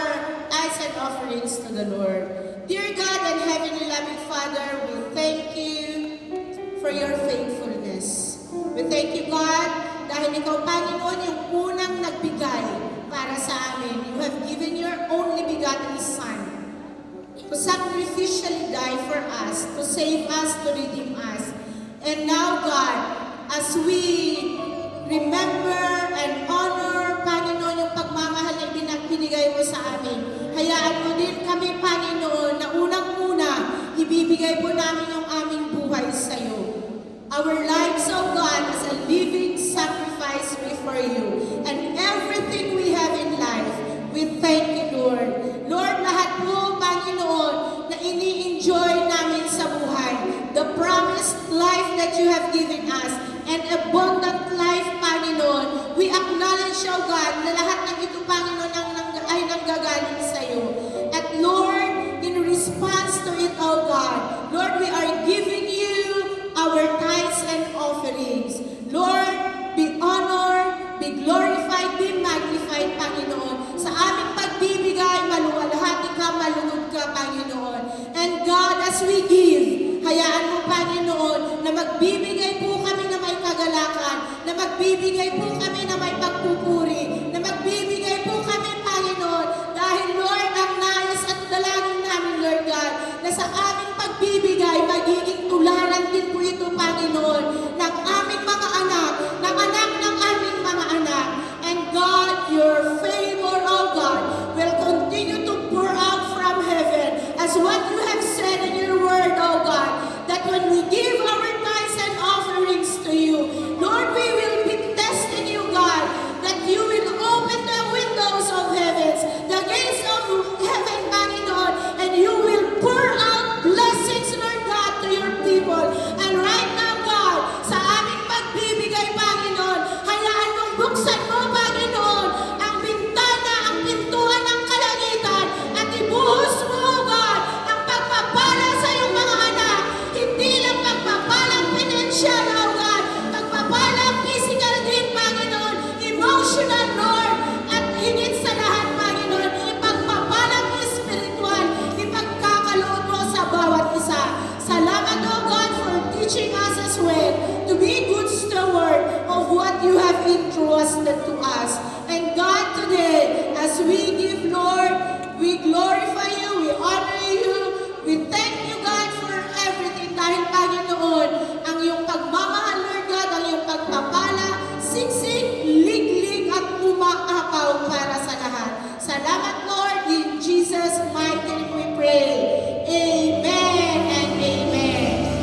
tithes and offerings to the Lord. Dear God and Heavenly Loving Father, we thank you for your faithfulness. We thank you, God, dahil ikaw, Panginoon, yung unang nagbigay para sa amin. You have given your only begotten Son to sacrificially die for us, to save us, to redeem us. And now, God, as we remember and honor, Panginoon, yung pagmamahal na binigay mo sa amin, hayaan mo din kami, Panginoon, na unang-una, ibibigay po namin yung aming buhay sa iyo. Our lives, oh God, as a living sacrifice before you. And everything we have in life, we thank you, Lord. Lord, lahat po, Panginoon, na ini-enjoy namin sa buhay, the promised life that you have given us, and abundant life, Panginoon, we acknowledge, oh God, na lahat ng ito, Panginoon, ay nanggagaling sa iyo. At Lord, in response to it, oh God, Lord, we are giving you our tithes and offerings. Lord, be honored, be glorified, be magnified, Panginoon. Sa aming pagbibigay, maluwalhati ka, malugod ka, Panginoon. And God, as we give, hayaan mo, Panginoon, na magbibigay po kami na may kagalakan, na magbibigay po kami na may pagpupuri, na magbibigay po kami, Panginoon, dahil, Lord, ang nais at dalangin namin, Lord God, na sa aming pagbibigay, to be good steward of what you have entrusted to us. And God, today, as we give, Lord, we glorify you, we honor you, we thank you, God, for everything. Dahil, Panginoon, ang iyong pagmamahal, Lord God, ang iyong pagpapala, siksik, liglig, at umaapaw para sa lahat. Salamat, Lord. In Jesus' mighty name we pray. Amen and amen.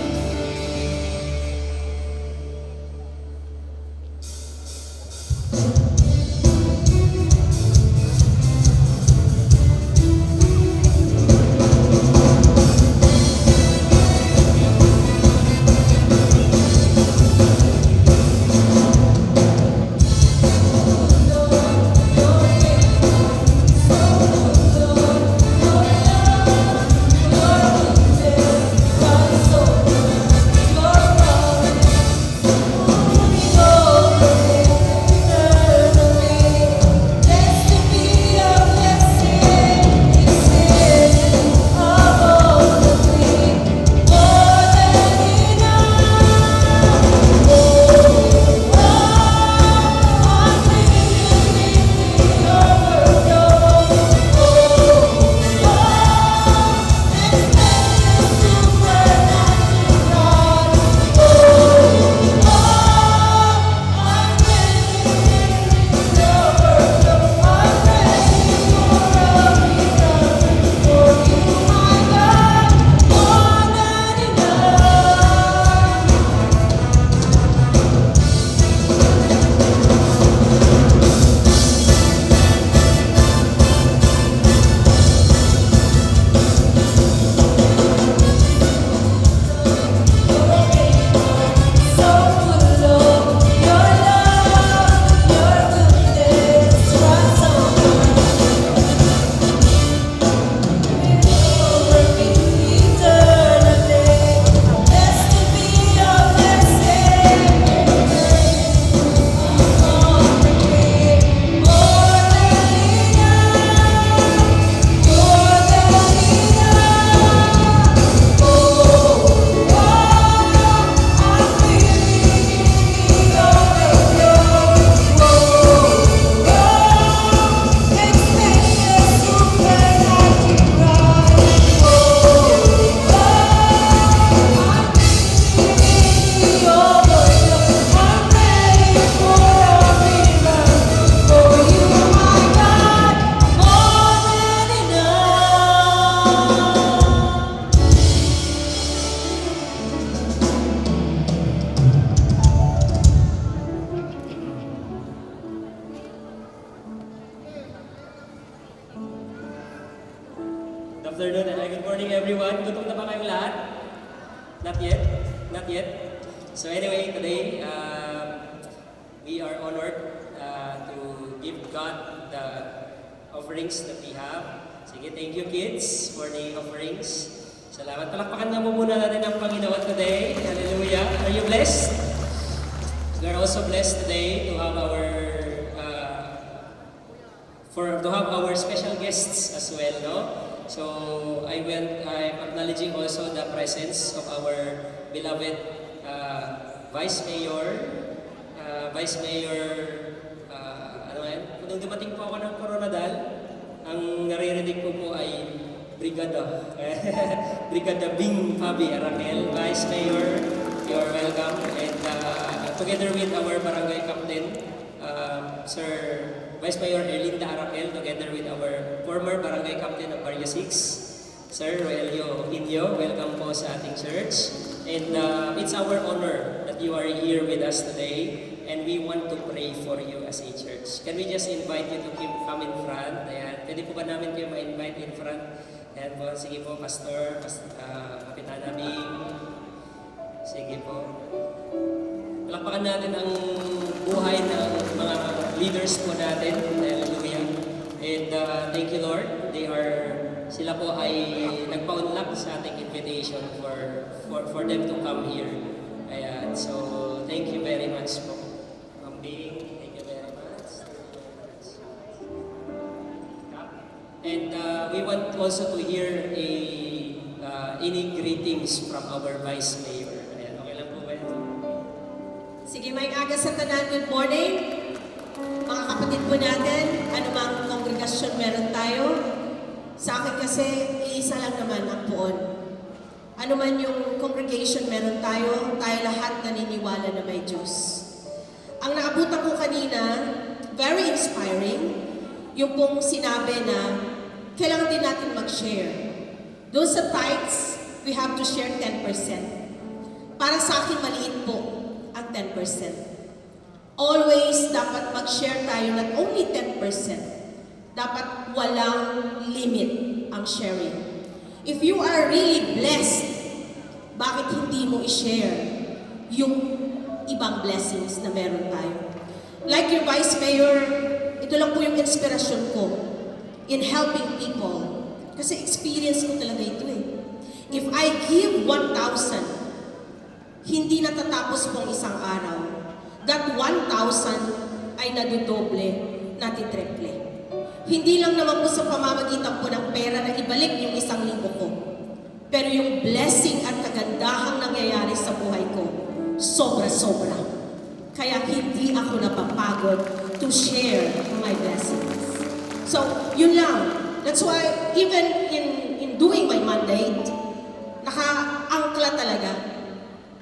Good afternoon and good morning everyone. Gutom na ba kayong lahat? Not yet? Not yet? So anyway, today we are honored to give God the offerings that we have. Sige, thank you kids for the offerings. Salamat. Palakpakan na muna natin ang Panginoon today. Hallelujah. Are you blessed? We are also blessed today to have our special guests as well, no? So I'm acknowledging also the presence of our beloved Vice Mayor, nung dumating po ako ng Coronadal, ang naririnig ko po ay Brigada, Brigada Bing Fabi Arakel, Vice Mayor, you are welcome, and together with our barangay captain, Sir Vice Mayor Erlinda Arakel, together with our former barangay captain of Barrio 6, Sir Roelio Indio, welcome po sa ating church. And it's our honor that you are here with us today, and we want to pray for you as a church. Can we just invite you to come in front? Ayan. Pwede po ba namin kayo ma-invite in front? Ayan po, sige po, Pastor, Kapitana Bing. Sige po. Palakpakan natin ang buhay ng mga leaders po natin. Hallelujah. And thank you, Lord. Sila po ay nagpa-unlock sa ating invitation for them to come here. Ayan. So, thank you very much po. Ma'am Bing, thank you very much. And we want also to hear any greetings from our Vice Mayor. Ayan, okay lang po ba yun? Sige, may aga sa tanan. Good morning. Mga kapatid po natin, anumang kongregasyon meron tayo. Sa akin kasi, iisa lang naman ang puon. Ano man yung congregation meron tayo, tayo lahat naniniwala na may Diyos. Ang naabutan ko kanina, very inspiring, yung pong sinabi na kailangan din natin mag-share. Doon sa tithes, we have to share 10%. Para sa akin, maliit po ang 10%. Always dapat mag-share tayo not only 10%, dapat walang limit ang sharing. If you are really blessed, bakit hindi mo i-share yung ibang blessings na meron tayo? Like your Vice Mayor, ito lang po yung inspirasyon ko in helping people. Kasi experience ko talaga ito eh. If I give 1,000, hindi natatapos pong isang araw. That 1,000 ay nadudoble, natitriple. Hindi lang naman po sa pamamagitan po ng pera na ibalik yung 1,000 ko. Pero yung blessing at kagandahang nangyayari sa buhay ko, sobra-sobra. Kaya hindi ako napapagod to share my blessings. So, yun lang. That's why, even in doing my mandate, naka-angkla talaga,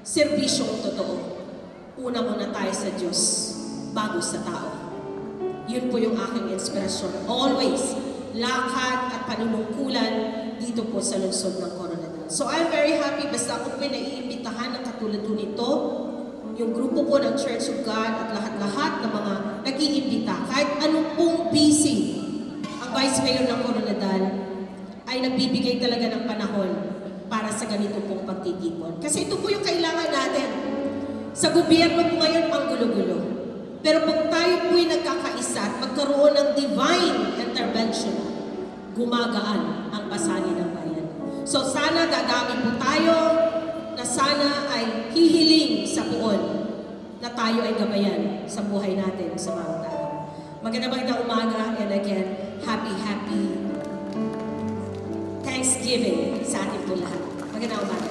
serbisyong totoo. Una muna tayo sa Diyos, bago sa tao. Yun po yung aking inspirasyon. Always, lakad at panunungkulan dito po sa lungsod ng Coronadal. So I'm very happy, basta ako po naiimbitahan ng katulad po nito, yung grupo po ng Church of God at lahat-lahat ng mga nag-iimbita. Kahit anong pong busy, ang Vice Mayor ng Coronadal ay nagbibigay talaga ng panahon para sa ganito pong pagtitipon. Kasi ito po yung kailangan natin. Sa gobyerno po ngayon, pang gulo-gulo. Pero pag tayo po'y nagkakaisa at magkaroon ng divine intervention, gumagaan ang pasanin ng bayan. So sana dadami po tayo na sana ay hihiling sa puon na tayo ay gabayan sa buhay natin sa mga tao. Magandang umaga and again, happy Thanksgiving sa ating po lahat. Magandang umaga.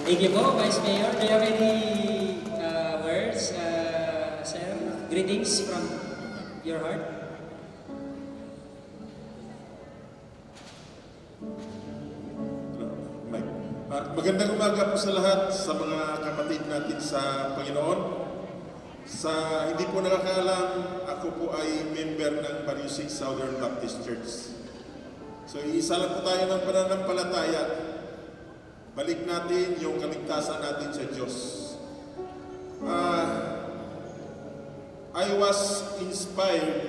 Thank you po, Vice Mayor. Do you have any words, sir? Greetings from your heart? Magandang umaga po sa lahat, sa mga kapatid natin sa Panginoon. Sa hindi po nakakaalam, ako po ay member ng Bariusig Southern Baptist Church. So iisa lang po tayo ng pananampalataya. Balik natin yung kaligtasan natin sa Diyos. I was inspired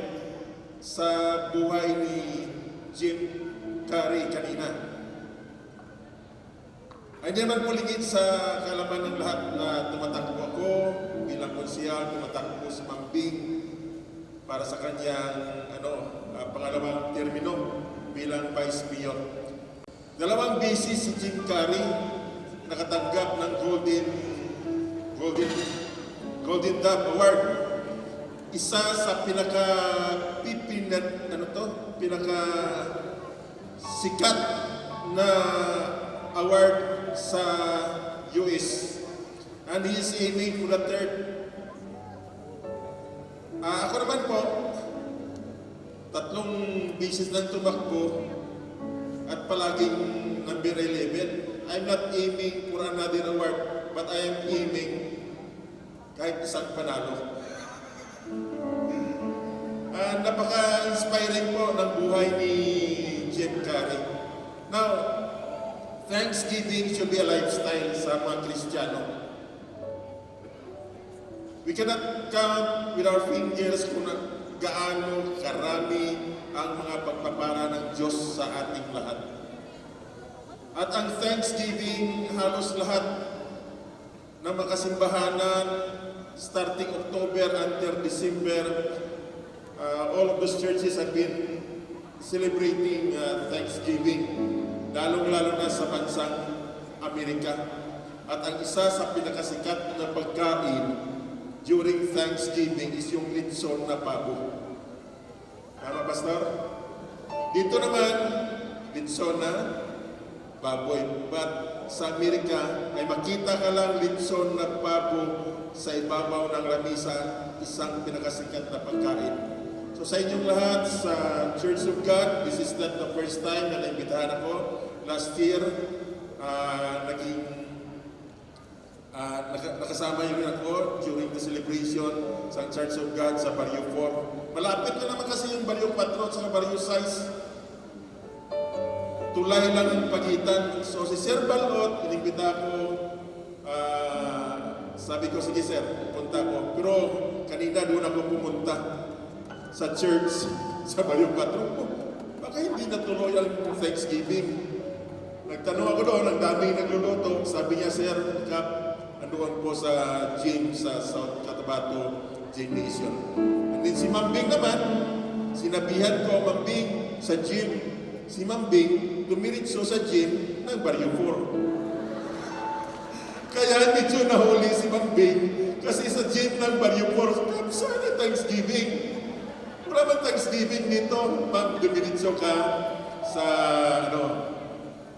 sa buhay ni Jim Carrey kanina. Ay di naman po ligid sa kalaman ng lahat na tumatakbo ako bilang konsyal, tumatakbo sa Mambing para sa kanyang pangalawang termino bilang Vice Mayor. 2 beses si Jim Carrey nakatanggap ng Golden Dove Award. Isa sa pinaka sikat na award sa US. And he is aiming for the third. Ako naman po, 3 beses lang tumakbo at palaging number 11. I'm not aiming for another award, but I am aiming kahit isang panalo. Napaka-inspiring po ng buhay ni Jim Carrey. Now, Thanksgiving should be a lifestyle sa mga Kristiyano. We cannot count with our fingers kung gaano karami ang mga pagpapala ng Diyos sa ating lahat. At ang Thanksgiving, halos lahat ng makasimbahanan, starting October until December, all of those churches have been celebrating Thanksgiving. Lalong-lalo na sa bansang Amerika. At ang isa sa pinakasikat na pagkain during Thanksgiving is yung litson na pabo. Tama, Pastor? Dito naman, litson na baboy. But sa Amerika ay makita ka lang litson na pabo sa ibabaw ng lamisa, isang pinakasikat na pagkain. So sa inyong lahat sa Church of God, this is not the first time na naimbitahan ako. Last year, nakasama yun ako during the celebration sa Church of God sa Barrio 4. Malapit na naman kasi yung Barrio 4 at sa Barrio 6. Tulay lang ang pagitan. So si Sir Balot, inimbita ko, sabi ko, sige sir, punta ko. Pero kanina doon ako pumunta sa church sa Barrio 4. Baka hindi natuloy ang Thanksgiving. Nagtanong ako doon, ang daming nagluluto. Sabi niya, Sir Kap, andoon po sa gym sa South Cotabato Gymnasium. And then si Mambing naman, sinabihan ko, Mambing, sa gym. Si Mambing, dumiritso sa gym ng Barrio 4. Kaya medyo nahuli si Mambing kasi sa gym ng Barrio 4, Kap, sana Thanksgiving. Wala man Thanksgiving dito, Ma'am, dumiritso ka sa,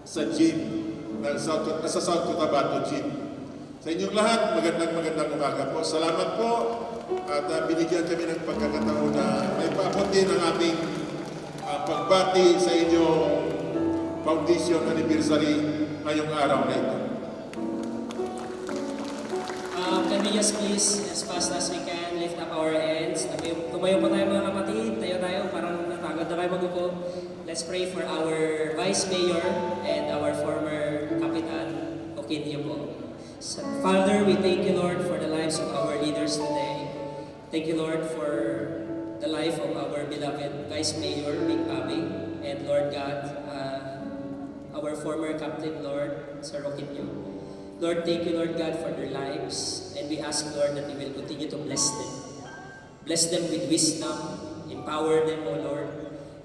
sa gym sa South Cotabato Gym. Sa inyong lahat, magandang umaga po. Salamat po at binigyan kami ng pagkakataon na may paabot din ang aming pagbati sa inyong foundation anniversary ngayong araw na ito. Can we just please, as fast as we can, lift up our hands. Tumayo po tayo mga kapatid. Tayo, parang natagod na kayo magupo. Let's pray for our Vice Mayor and our former Kapitan, Okinyo po. So, Father, we thank you, Lord, for the lives of our leaders today. Thank you, Lord, for the life of our beloved Vice Mayor, Big Pabi, and Lord God, our former Captain, Lord, Sir Okinyo. Lord, thank you, Lord God, for their lives. And we ask, Lord, that you will continue to bless them. Bless them with wisdom. Empower them, O Lord.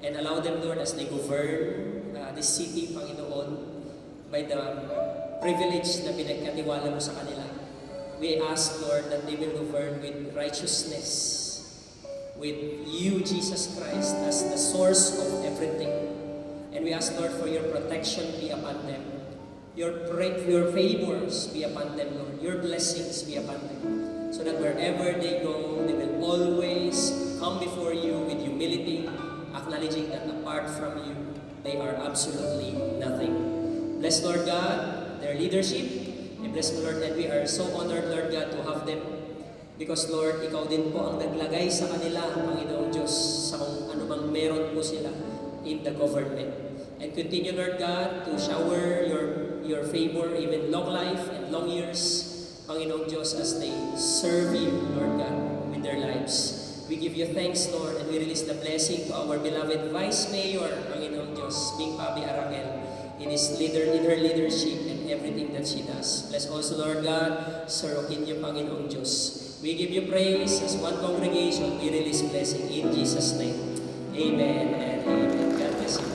And allow them, Lord, as they govern this city, Panginoon, by the privilege na pinagkatiwala mo sa kanila. We ask, Lord, that they will govern with righteousness, with you, Jesus Christ, as the source of everything. And we ask, Lord, for your protection be upon them. Your favors be upon them, Lord. Your blessings be upon them. So that wherever they go, they will always come before you with humility, acknowledging that apart from you, they are absolutely nothing. Bless, Lord God, their leadership. And bless, Lord, and we are so honored, Lord God, to have them. Because, Lord, ikaw din po ang naglagay sa kanila, Panginoong Diyos, sa kung ano bang meron po sila in the government. And continue, Lord God, to shower your favor, even long life and long years, Panginoong Diyos, as they serve you, Lord God, with their lives. We give you thanks, Lord, and we release the blessing to our beloved Vice Mayor, Panginoong Diyos, Bing Pabi Arangel, in her leadership and everything that she does. Bless also, Lord God, Sir Okinyo, Panginoong Diyos. We give you praise as one congregation. We release blessing in Jesus' name. Amen and amen. God bless you.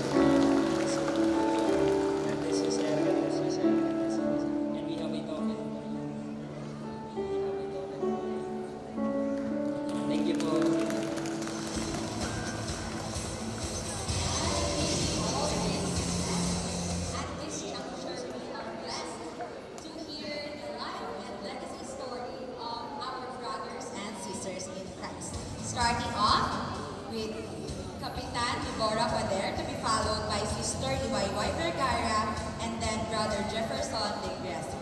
Starting off with Kapitan Deborah Pader, to be followed by Sister Iwayway Vergara, and then Brother Jefferson de Gracia.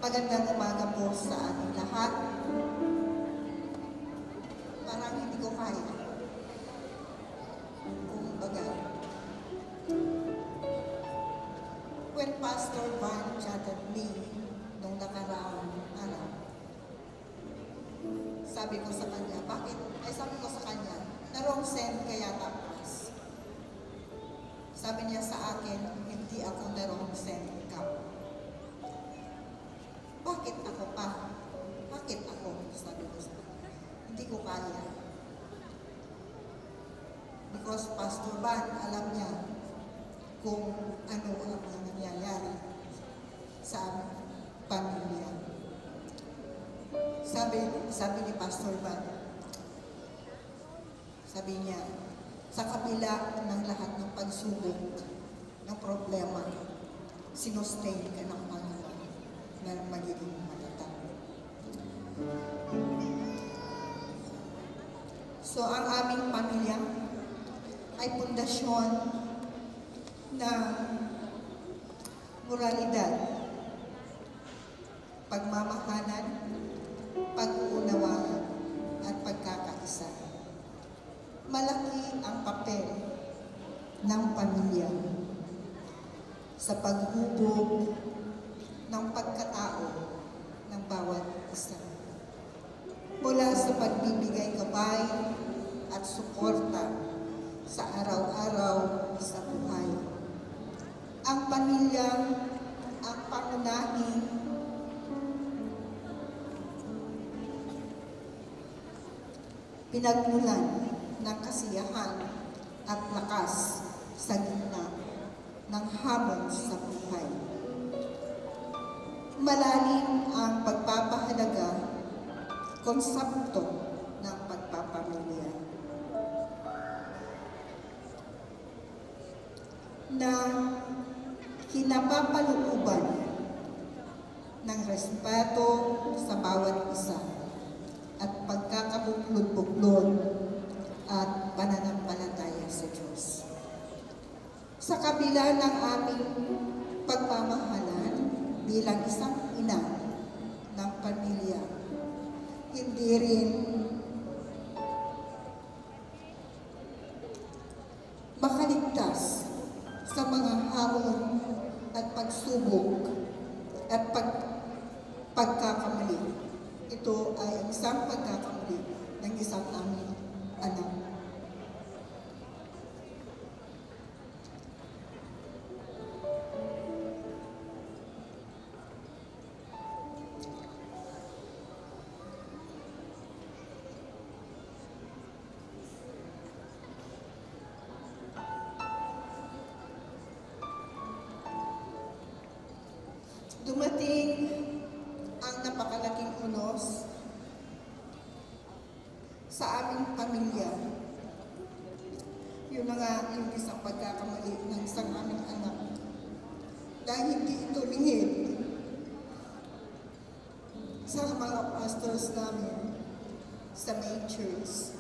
Magandang umaga po sa ating lahat. Parang hindi ko kaya. Kumbaga, when Pastor Van chatted me nung nakaraang araw, sabi ko sa kanya, sabi ko sa kanya, na-wrong send kaya tapos. Sabi niya sa akin, hindi ako na-wrong send ka. Bakit ako pa? Bakit ako? Sabi ko sa kanya. Hindi ko kaya. Because Pastor Van, alam niya, kung ano ang mga nangyayari sa aming pamilya. Sabi ni Pastor Van, sabi niya, sa kabila ng lahat ng pagsubok, ng problema, sinustain ka ng Panginoon na magiging matatag. So, ang aming pamilya ay pundasyon ng moralidad, pagmamahalan, pag-uunawaan, at pagkakaisa. Malaki ang papel ng pamilya sa paghubog ng pagkatao ng bawat isa. Mula sa pagbibigay gabay at suporta sa araw-araw sa buhay. Ang pamilya ang pangunahing pinagmulan ng kasiyahan at lakas sa gitna ng hamon sa buhay. Malalim ang pagpapahalaga, konsepto ng pagpapamilya na kinapapalooban ng respeto sa bawat isa at pagkakabuklod-buklod at pananampalataya sa Diyos. Sa kabila ng aming pagmamahalan bilang isang ina ng pamilya, hindi rin makaligtas sa mga hamon at pagsubok at pagkakamali. Ito ay ang isang pagkakamali ng isang aming anak. Dumating ang napakalaking unos sa aming pamilya. Yun na nga yung isang pagkakamali ng isang aming anak. Dahil hindi ito lingid sa mga pastors namin sa main church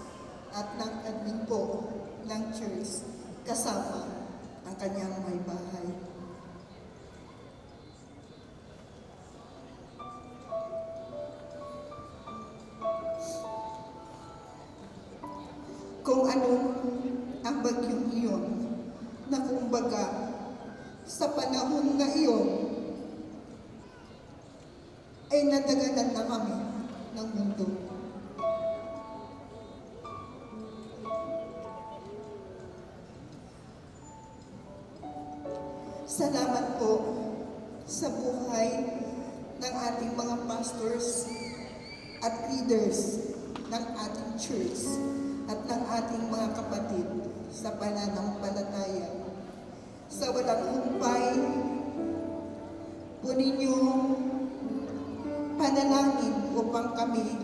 at ng admin po ng church kasama ang kanyang may bahay. Kung ano ang bagyong iyon na kumbaga sa panahon na iyon ay nadaganan na kami ng mundo. Salamat po sa buhay ng ating mga pastors at leaders ng ating church at ng ating mga kapatid sa pananampalataya. Sa walang humpay, po ninyong panalangin upang kami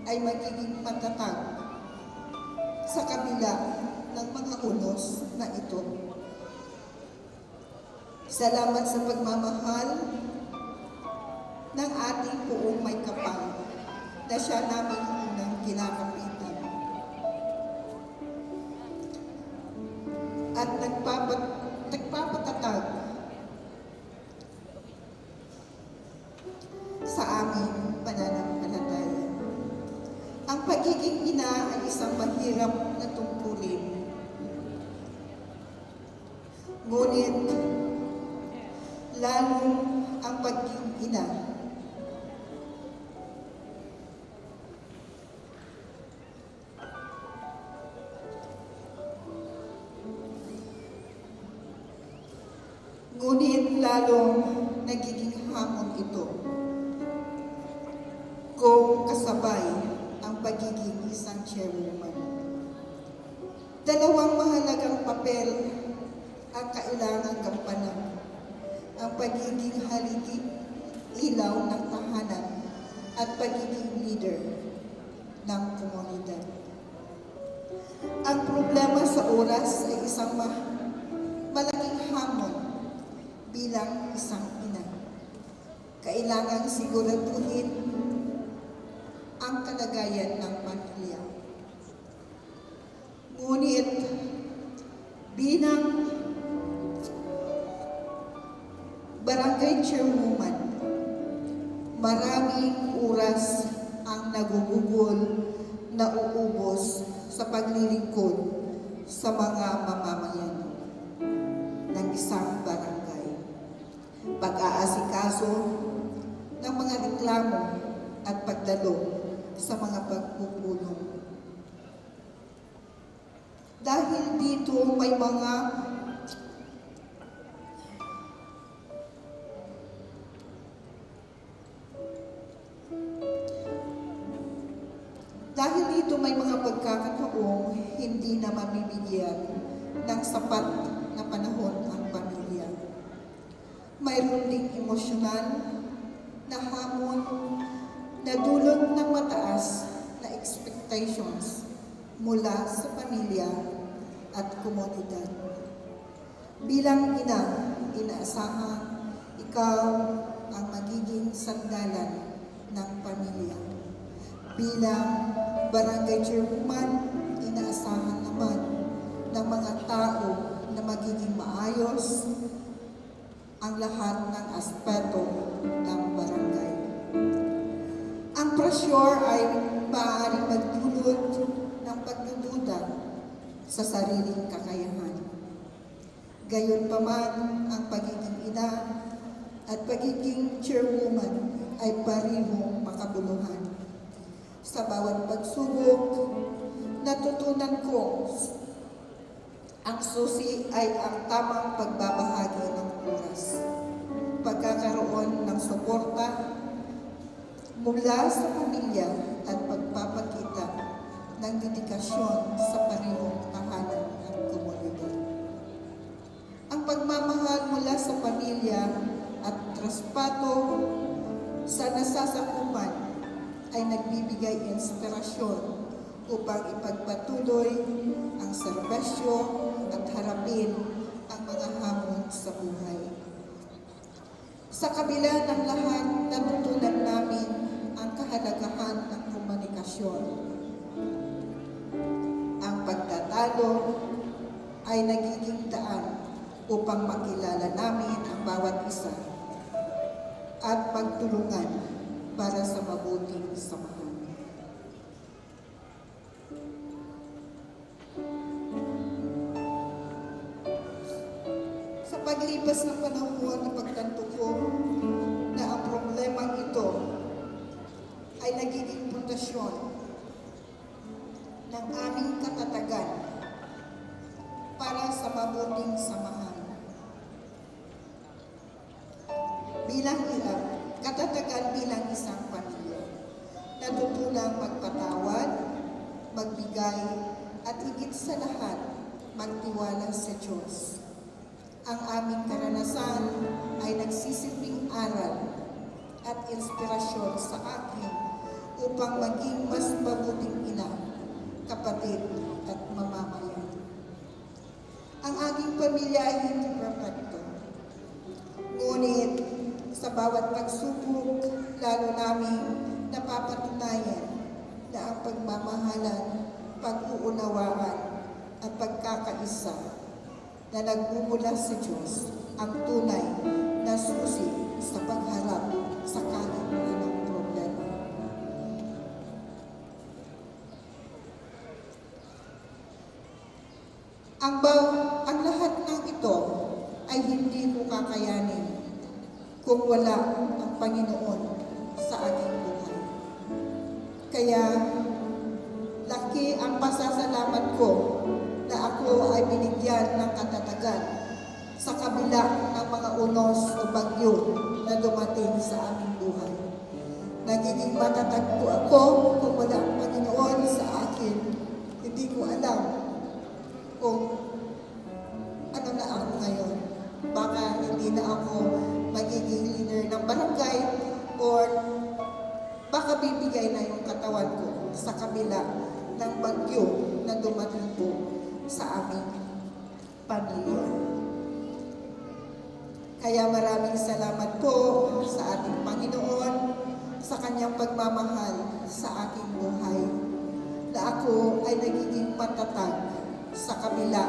ay magiging matatag sa kabila ng mga unos na ito. Salamat sa pagmamahal ng ating buong may kapal na siya namin unang kinakapitan. At nagpapatatag sa aming pananampalataya. Ang pagiging ina ay isang mahirap na tungkulin. Ngunit, lalo ang pagiging ina ngunit lalong nagiging hamon ito kung kasabay ang pagiging isang chairwoman. Dalawang mahalagang papel ang kailangang gampanan, ang pagiging haligi, ilaw ng tahanan, at pagiging leader ng komunidad. Ang problema sa oras ay isang malaking hamon bilang isang ina. Kailangang siguraduhin ang kalagayan ng pamilya. Ngunit bilang barangay chairwoman, maraming oras ang nagugugol na uubos sa paglilingkod sa mga mamamayan ng isang barangay. Pag-aasikaso ng mga reklamo at pagdalo sa mga pagpupulong. Dahil dito may mga pagkakataong hindi na mabibigyan ng sapat na panahon ang pamilya. Mayroon ding emosyonal na hamon na dulot ng mataas na expectations mula sa pamilya at komunidad. Bilang ina, inaasahan ikaw ang magiging sandalan ng pamilya. Bilang barangay chairwoman, inaasahan naman ng mga tao na magiging maayos ang lahat ng aspeto ng barangay. Ang pressure ay maaaring magdulot ng pagdududa sa sariling kakayahan. Gayunpaman, ang pagiging ina at pagiging chairwoman ay parehong makabuluhan. Sa bawat pagsubok, natutunan ko ang susi ay ang tamang pagbabahagi ng oras, pagkakaroon ng suporta mula sa pamilya at pagpapakita ng dedikasyon sa parehong tahanan at komunidad. Ang pagmamahal mula sa pamilya at respeto sa nasasakupan ay nagbibigay inspirasyon upang ipagpatuloy ang serbisyo at harapin ang mga hamon sa buhay. Sa kabila ng lahat, natutunan namin ang kahalagahan ng komunikasyon. Ang pagtatalo ay nagiging daan upang makilala namin ang bawat isa at magtulungan para sa mabuting samahan. Sa paglipas ng panahon, napagtanto ko na ang problemang ito ay nagiging pundasyon ng aming katatagan para sa mabuting samahan. Bilang katatagan bilang isang pamilya, natutunang magpatawad, magbigay, at higit sa lahat, magtiwala sa Diyos. Ang aming karanasan ay nagsisilbing aral at inspirasyon sa akin upang maging mas mabuting ina, kapatid, at mamamayan. Ang aking pamilya ay hindi perfecto. Ngunit, sa bawat pagsubok, lalo namin napapatunayan na ang pagmamahalan, pag-uunawaan at pagkakaisa na nagmumula sa Diyos ang tunay na susi sa pagharap sa kahit anong problema. Ang lahat ng ito ay hindi ko kakayanin kung wala ang Panginoon sa aking buhay. Kaya, laki ang pasasalamat ko na ako ay binigyan ng katatagan sa kabila ng mga unos o bagyo na dumating sa aming buhay. Nagiging matatag po ako kung wala ang Panginoon sa akin. Hindi ko alam kung ano na ako ngayon. baka hindi na ako magiging leader ng barangay or baka bibigay na yung katawan ko sa kabila ng bagyo na dumating po sa aming pamilya. Kaya maraming salamat po sa ating Panginoon sa kanyang pagmamahal sa aking buhay na ako ay nagiging matatag sa kabila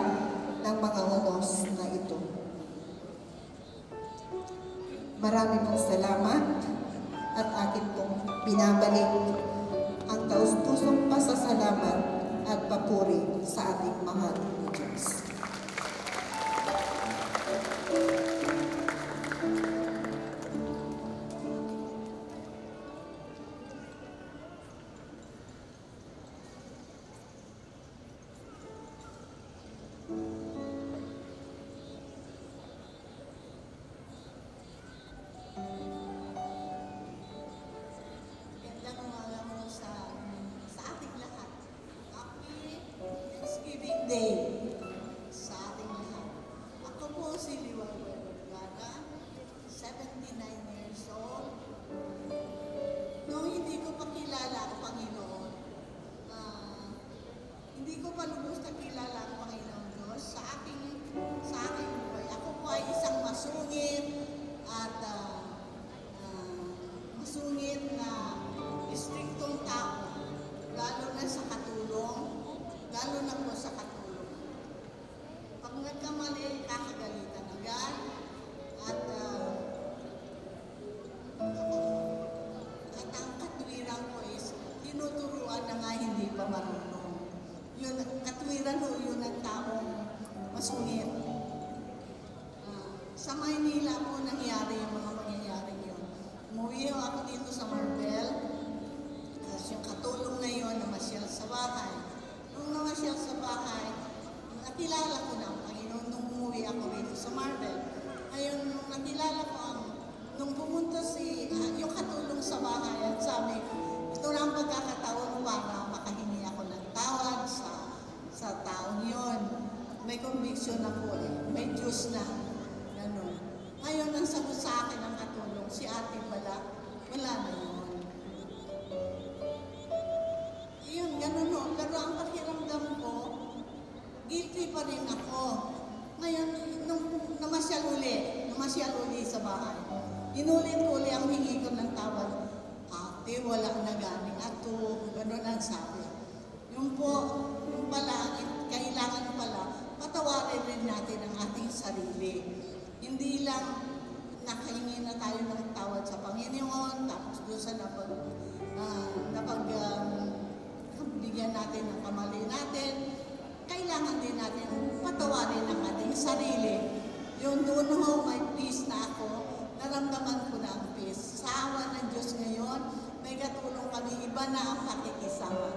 ng mga unos na ito. Marami pong salamat at akin pong binabalik ang taus-pusong pasasalamat at papuri sa ating mahal na Diyos. Magandang umaga mo sa ating lahat. Happy Thanksgiving Day sa ating lahat. Ako po si Liway Vergara, 79 years old. Noong hindi ko pa kilala ang Panginoon, hindi ko pa lubos na kilala ang Panginoon Diyos sa aking buhay. Ako po ay isang masungit at masungit na istriktong tao, lalo na sa katulong, lalo na po sa katulong. Pag nagkamali, kakagalitan agad, at ang katwiran ko is, tinuturuan na nga hindi pa marunong. Yun, katwiran ho yun ang taong masungit. Sa Maynila po nangyari yung mga pangyayari yun. Umuwi ako dito sa Marbel. Tapos yung katulong na yun, namasyal sa bahay. Nung namasyal sa bahay, nakilala ko na ang Panginoon nung umuwi ako dito sa Marbel. Ngayon, nung nakilala ko nung pumunta yung katulong sa bahay at sabi, ito na ang pagkakataon para makahingi ako ng tawad sa taong yun. May conviction na po may Diyos na. Ganun. Ngayon, ang sagot sa akin ng katulong, si ate pala, wala na yun. Yun, ganun no. Pero ang pakiramdam ko, guilty pa rin ako. Ngayon, nung namasyal uli sa bahay, inulit ko uli ang hingi ko ng tawad. Ate, wala na ganing ato. Ganun ang sabi. Yung pala, kailangan pala, patawarin rin natin ang ating sarili. Hindi lang nakahingi na tayo ng tawad sa Panginoon, tapos doon sa bigyan natin ng kamali natin, kailangan din natin patawarin ang ating sarili. Yung doon ho, may peace na ako, naramdaman ko na ang peace. Sa awa ng Diyos ngayon, may katulong kami, iba na ang pakikisama.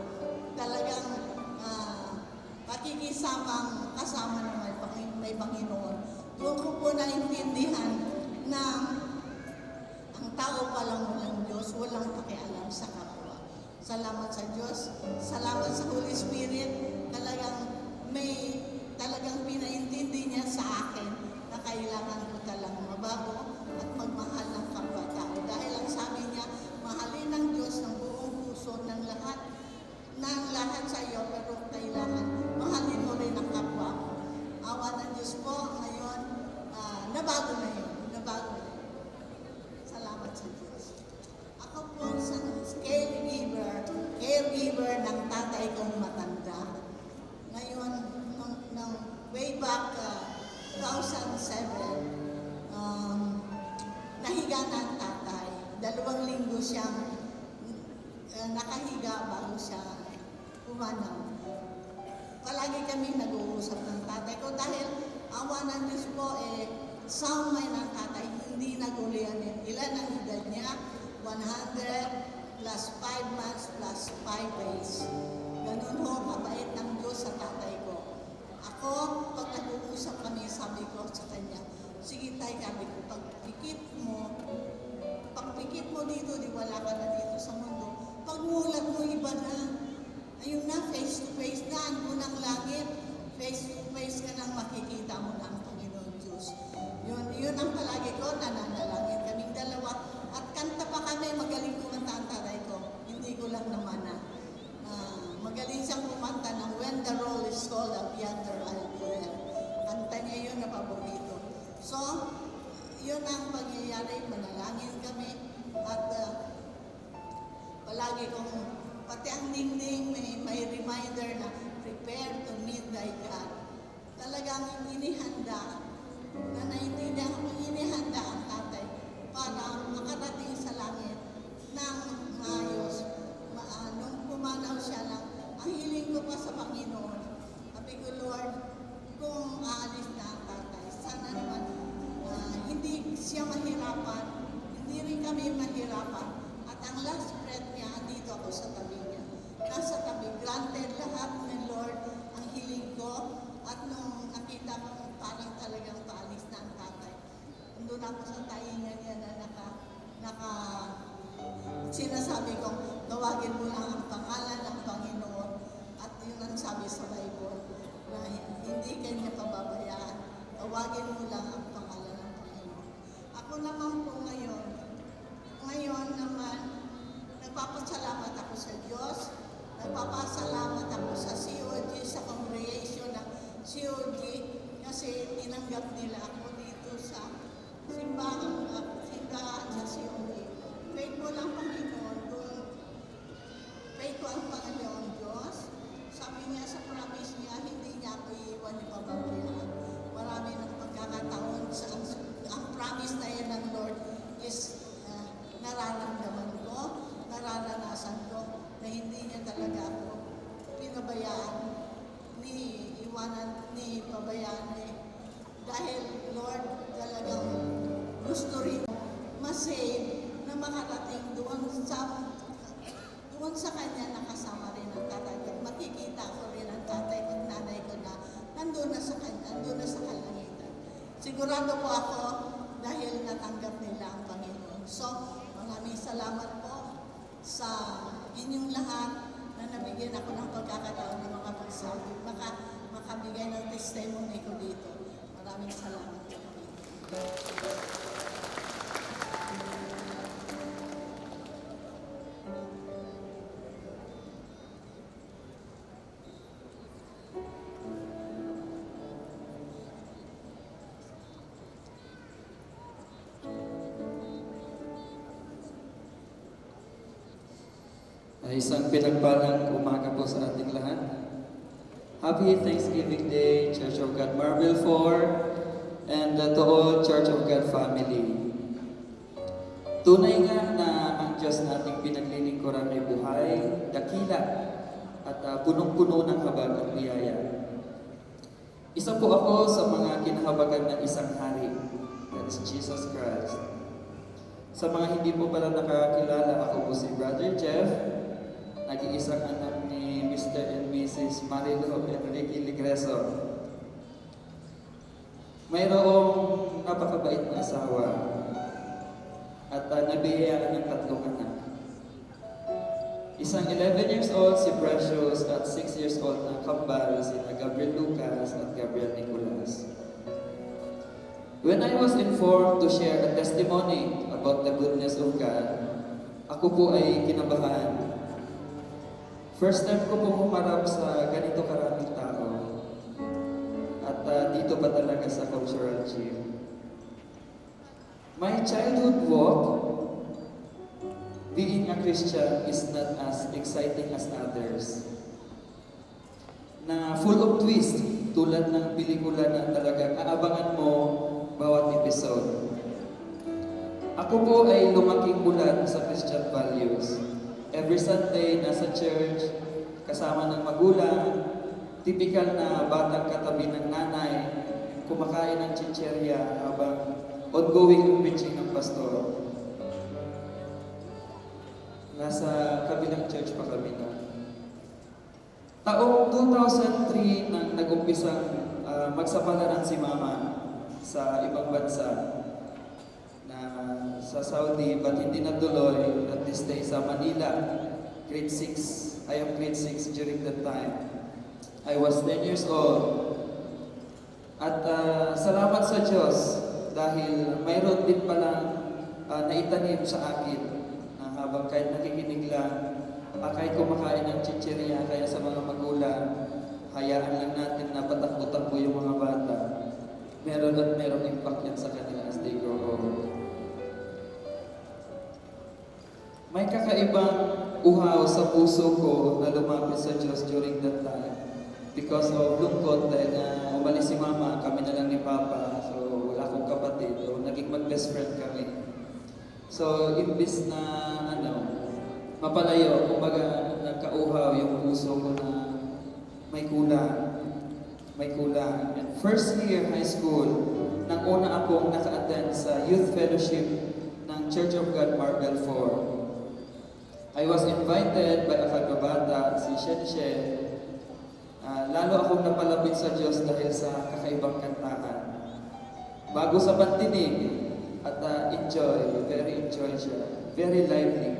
Talagang pakikisamang kasama na may Panginoon. Doon ko po naintindihan na ang tao pa lang walang Diyos, walang pakialam sa kapwa. Salamat sa Diyos, salamat sa Holy Spirit, talagang pinaintindi niya sa akin na kailangan ko talagang mabago at magmahal ng kapwa-tao. Dahil ang sabi niya, mahalin ng Diyos ng buong puso ng lahat sa iyo, pero kailangan mahalin mo rin ang kapwa mo. Awa ng Diyos po, ngayon, nabago na yun. Salamat sa Diyos. Ako po sa caregiver ng tatay kong matanda. Ngayon, nung way back 2007, nahiga na ang tatay. 2 linggo siyang nakahiga bago siya umanaw. Palagi kami nag-uusap ng tatay ko dahil awa ng Diyos po sound mind ng tatay, hindi nagulian niya. Ilan ang edad niya? 100 plus 5 months plus 5 days. Ganun ho, mabait ng Diyos sa tatay ko. Ako, pag nag-uusap kami, sabi ko sa kanya, sige tayo, sabi ko, pagpikit mo dito, di wala ka na dito sa mundo. Pagmulat mo, iba na. Ayun na, face to face na, ang unang langit. Face to face ka nang makikita mo na ang Panginoon Diyos. Yun nangyayari, manalangin kami. At palagi kong, pati ang dingding, may reminder na prepare to meet thy God. Talagang inihanda, na naintindihan ko inihanda ang tatay para makarating sa langit ng maayos. Nung pumanaw siya lang, ang hiling ko pa sa Panginoon, sabi ko, Lord, kung aalis na ang tatay, sana naman hindi siya mahirapan, hindi rin kami mahirapan. At ang last breath niya, andito ako sa tabi niya. Nasa tabi, granted lahat ng Lord ang hiling ko. At nung nakita ko parang talagang paalis na ang tatay, nandun ako sa taingan niya na sinasabi ko, tawagin mo lang ang pangalan ng Panginoon. At yun ang sabi sa Bible, na hindi kanya pababayaan. Tawagin mo lang ang pangalan ng Panginoon. Ako naman po ngayon naman, nagpapasalamat ako sa Diyos, nagpapasalamat ako sa COG, sa congregation ng COG, kasi tinanggap nila ako dito sa simbahan sa COG. Faithful ang Panginoon doon. Faithful ang Panginoon Diyos. Sabi niya sa promise niya, hindi niya ako iiwan ni pababayaan. Marami ng pagkakataon ang promise na yan ng Lord is nararamdaman ko, nararanasan ko na hindi niya talaga ako pinabayaan ni pabayaan dahil Lord talagang gusto rin masave na makarating doon sa kanya nakasama rin ang tatay ko. Makikita ko rin ang tatay ko at nanay ko na nandun na sa kalangitan. Sigurado po ako dahil natanggap nila ang Panginoon. So, maraming salamat po sa inyong lahat na nabigyan ako ng pagkakataon na makabigay ng testimony ko dito. Maraming salamat po. Isang pinagpalang umaga po sa ating lahat. Happy Thanksgiving Day, Church of God Marble 4, and to all Church of God family. Tunay nga na ang Diyos na ating pinaglilingkuran ay buhay, dakila, at punong-puno ng habag at biyaya. Isa po ako sa mga kinahabagan ng isang hari, that is Jesus Christ. Sa mga hindi po pala nakakilala, ako po si Brother Jeff, nag-iisang anak ni Mr. and Mrs. Marilo Enrique Ligreso. Mayroong napakabait na asawa at nabiyayaan ng 3 anak. Isang 11 years old si Precious at 6 years old na kambal si Gabriel Lucas at Gabriel Nicolas. When I was informed to share a testimony about the goodness of God, ako po ay kinabahan. First time ko po humarap sa ganito karaming tao. At dito pa talaga sa cultural gym. My childhood walk, being a Christian, is not as exciting as others. Na full of twist, tulad ng pelikula na talagang aabangan mo bawat episode. Ako po ay lumaking bulan sa Christian values. Every Sunday, nasa church, kasama ng magulang, typical na batang katabi ng nanay, kumakain ng chicherya habang ongoing yung preaching ng pastor. Nasa kabilang church pa kami na. Taong 2003 nang nag-umpisang magsapalaran si Mama sa ibang bansa. Sa Saudi, but hindi natuloy at this day sa Manila, grade 6. I am grade 6 during that time. I was 10 years old. At salamat sa Diyos dahil mayroon din palang naitanim sa akin na habang kahit nakikinig lang, kahit kumakain ng chichirya, kaya sa mga magulang, hayaan lang natin na patakbo-takbo yung mga bata. Meron at merong impact yan sa kanila as they grow old. may kakaibang uhaw sa puso ko na lumapit sa Diyos during that time. Because of lungkot dahil na umalis si Mama, kami na lang ni Papa. So wala akong kapatid. So naging mag-best friend kami. So imbis na mapalayo, kumbaga nagkauhaw yung puso ko na may kulang. May kulang. And first year high school, nang una akong naka-attend sa youth fellowship ng Church of God Marbel 4. I was invited by a kagabata, si Shen. Lalo akong napalapit sa Diyos dahil sa kakaibang kantahan. Bago sa pantinig, at very enjoy siya, very lively.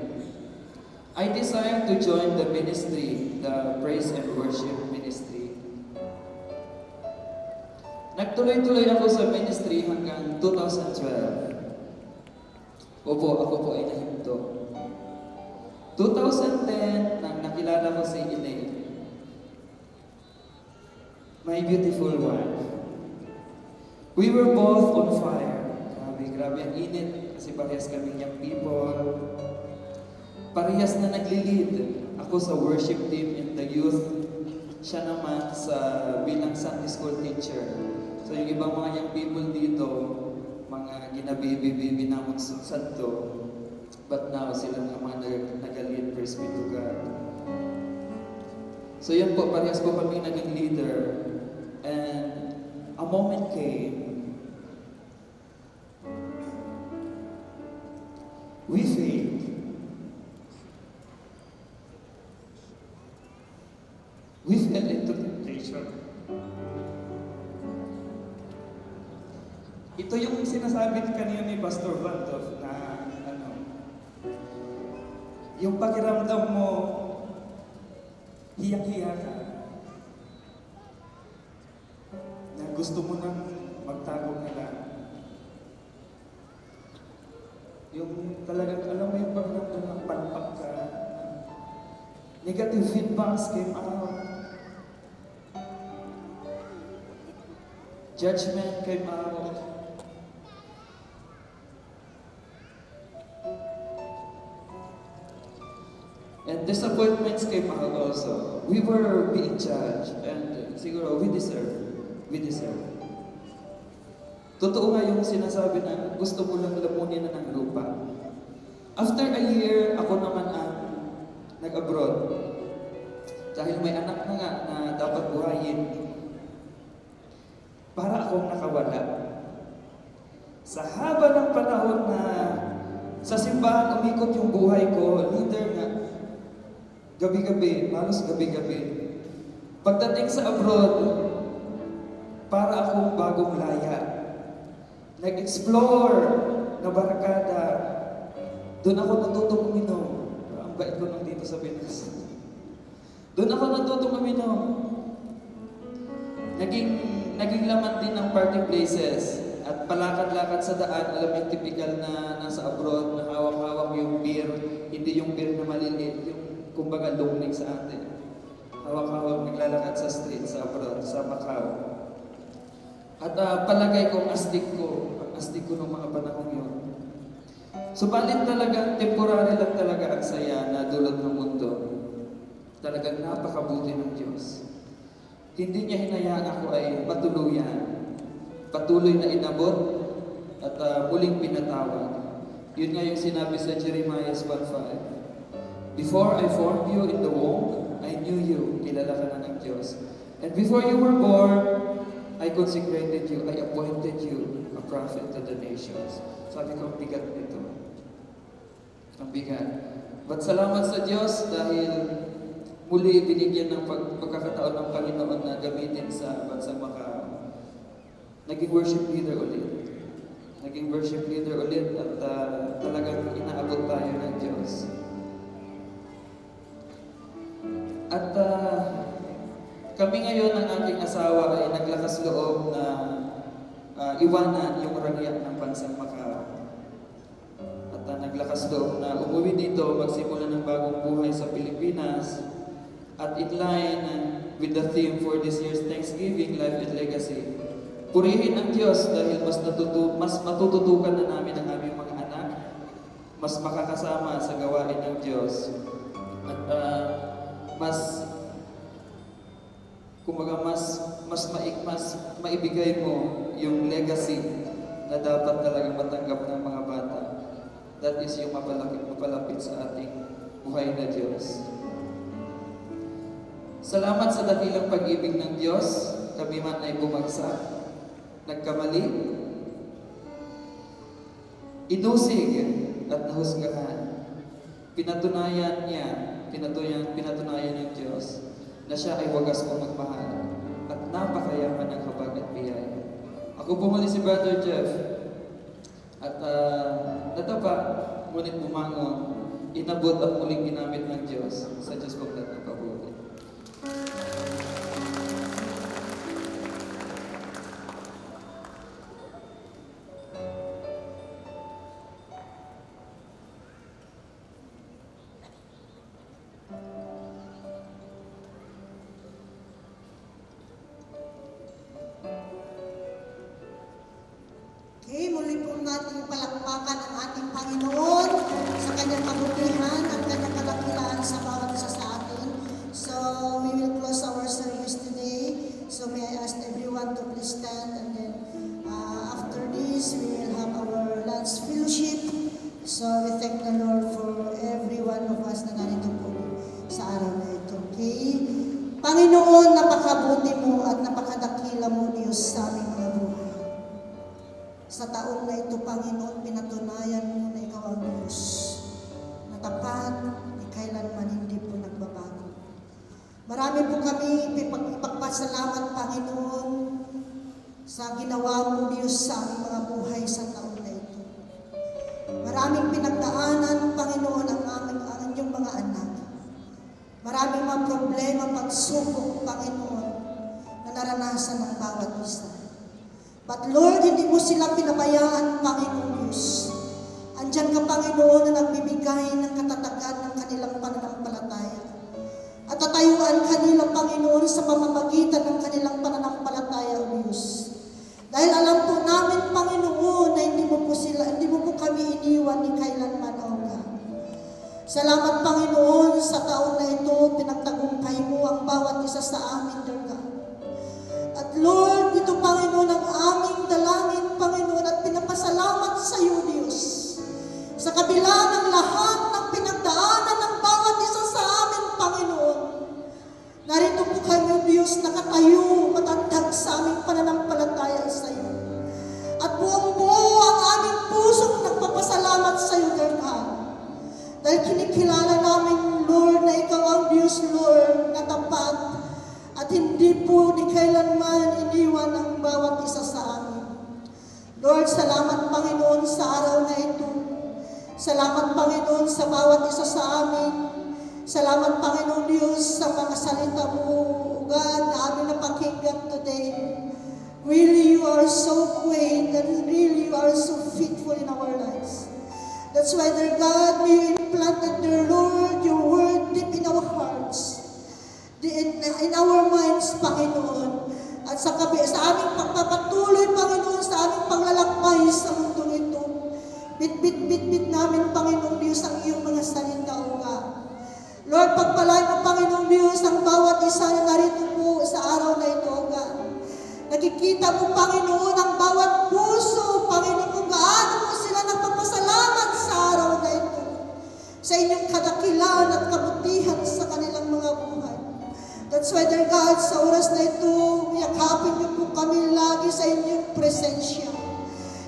I decided to join the ministry, the praise and worship ministry. Nagtuloy-tuloy ako sa ministry hanggang 2012. Opo, ako po ay nahinto. 2010, nang nakilala ko si Elaine, my beautiful wife. We were both on fire. Grabe ang init kasi parehas kami young people. Parehas na nagli-lead. Ako sa worship team in the youth. Siya naman bilang Sunday school teacher. So yung ibang mga young people dito, mga ginabibi-bibi namang santo. But now, sila nga mga nag-lead, praise be to God. So yun po, parehas po kami naging leader. And a moment came, we failed. We fell into temptation. Ito yung sinasabi kanina ni Pastor Vantoff na yung pakiramdam mo, hiyang-hiya ka. Na gusto mo nang magtago na lang. Yung talagang alam mo yung pakiramdam ng palpak ka. Negative feedbacks came out. Judgment came out. And disappointments came out also. We were being judged and siguro we deserve. Totoo nga yung sinasabi na gusto mo lang lamunin na ng lupa. After a year, ako naman ang nag-abroad. Dahil may anak na nga na dapat buhayin. Para akong nakawala. Sa haba ng panahon na sa simbahan umikot yung buhay ko, leader nga, gabi-gabi, halos gabi-gabi. Pagdating sa abroad, para akong bagong laya. Nag-explore na barkada. Doon ako natutong uminom. Ang bait ko nang dito sa Pinas. Doon ako natutong uminom. Naging laman din ng party places. At palakad-lakad sa daan, alam yung typical na nasa abroad, na hawak-hawak yung beer. Hindi yung beer na maliliit, yung kumbaga lungnig sa atin. Hawak-hawak naglalakad sa street, sa abroad, sa Macau. At palagay ko, ang astig ko ng mga panahon yun. Subalit talaga, temporary lang talaga ang saya na dulot ng mundo. Talagang napakabuti ng Diyos. Hindi niya hinayaan ako ay matuluyan. Patuloy na inabot at muling pinatawag. Yun nga yung sinabi sa Jeremiah 1:5. Before I formed you in the womb, I knew you. Kilala ka na ng Diyos. And before you were born, I consecrated you, I appointed you a prophet to the nations. Sabi ko, ang bigat nito. Ang bigat. But salamat sa Diyos dahil muli binigyan ng pagkakataon ng Panginoon na gamitin sa bansang Macau. Naging worship leader ulit. At talagang inaabot tayo ng Diyos. At kami ngayon, ang aking asawa ay naglakas loob na iwanan yung ragyat ng bansang Macau. At naglakas loob na umuwi dito, magsimula ng bagong buhay sa Pilipinas. At in line with the theme for this year's Thanksgiving, Life and Legacy, purihin ang Diyos dahil mas matututukan na namin ang aming mga anak, mas makakasama sa gawain ng Diyos at mas kumbaga mas maibigay mo yung legacy na dapat talagang matanggap ng mga bata. That is yung mapalapit sa ating buhay na Diyos. Salamat sa dakilang pag-ibig ng Diyos. Kami man ay bumagsak, nagkamali, inusig at nahusgahan. Pinatunayan ng Diyos na siya ay wagas kong magmahal at napakayaman ng habag at biyaya. Ako po muli si Brother Jeff at natapa, ngunit bumangon, inabot at muling ginamit ng Diyos sa Diyos kong nagpapabuti. Okay, muli po natin palakpakan ang ating Panginoon sa kanyang kabutihan at kanyang kadakilaan sa bawat isa sa atin. So, we will close our service today. So, may I ask everyone to please stand, and then after this, we will have our lunch fellowship. So, we thank the Lord for every one of us na narito po sa araw na ito. Okay? Panginoon, napakabuti mo at napakadakila mo, Diyos, sa aming mga buhay. Sa taon na ito, Panginoon, pinatunayan mo na ikaw ang Diyos. Na tapat, kailanman hindi po nagbabago. Marami po kami ipagpasalamat, Panginoon, sa ginawa mo, Diyos, sa aming mga buhay sa taon na ito. Maraming pinagdaanan, Panginoon, ang inyong mga anak. Maraming mga problema, pagsubok, Panginoon, na naranasan ng bawat isa. But Lord, hindi mo sila pinabayaan, Panginoon Diyos. Andyan ka, Panginoon, na nagbibigay ng katatagan ng kanilang pananampalataya. At tatayuan kanila, Panginoon, sa pamamagitan ng kanilang pananampalataya, O Diyos. Dahil alam po namin, Panginoon, na hindi mo po kami iniwan ni kailanman, O God. Salamat, Panginoon, sa taon na ito, pinagtagumpay mo ang bawat isa sa amin, dear God. At Lord, ito, Panginoon, ang aming dalangin, Panginoon, at pinapasalamat sa iyo, Diyos. Sa kabila ng lahat ng pinagdaanan ng bawat isa sa amin, Panginoon, narito po kami, Diyos, nakatayo, matatag sa aming pananampalataya sa iyo. At buong-buo ang aming pusong nagpapasalamat sa iyo, dear God. Dahil kinikilala namin, Lord, na ikaw ang Diyos, Lord, na tapat, at hindi po ni kailanman iniwan ang bawat isa sa amin. Lord, salamat, Panginoon, sa araw na ito. Salamat, Panginoon, sa bawat isa sa amin. Salamat, Panginoon Diyos, sa mga salita mo, O God, na aming napakinggan today. Really, you are so great, and really, you are so faithful in our lives. That's why, dear God, may you implant, dear Lord, your word deep in our hearts. In our minds, Panginoon, at sa aming pagpapatuloy, Panginoon, sa aming paglalakbay sa mundo ito. Bit namin, Panginoon Diyos, ang iyong mga salita, O God. Lord, pagpalain mo, Panginoon Diyos, ang bawat isa na narito po sa araw na ito, O God. Nakikita mo, Panginoon, ang bawat puso, Panginoon, kung gaano mo sila nagpapasalamat sa araw na ito. Sa inyong kadakilan at kabutihan sa kanilang mga buhay. That's why, dear God, sa oras na ito, yakapin niyo po kami lagi sa inyong presensya.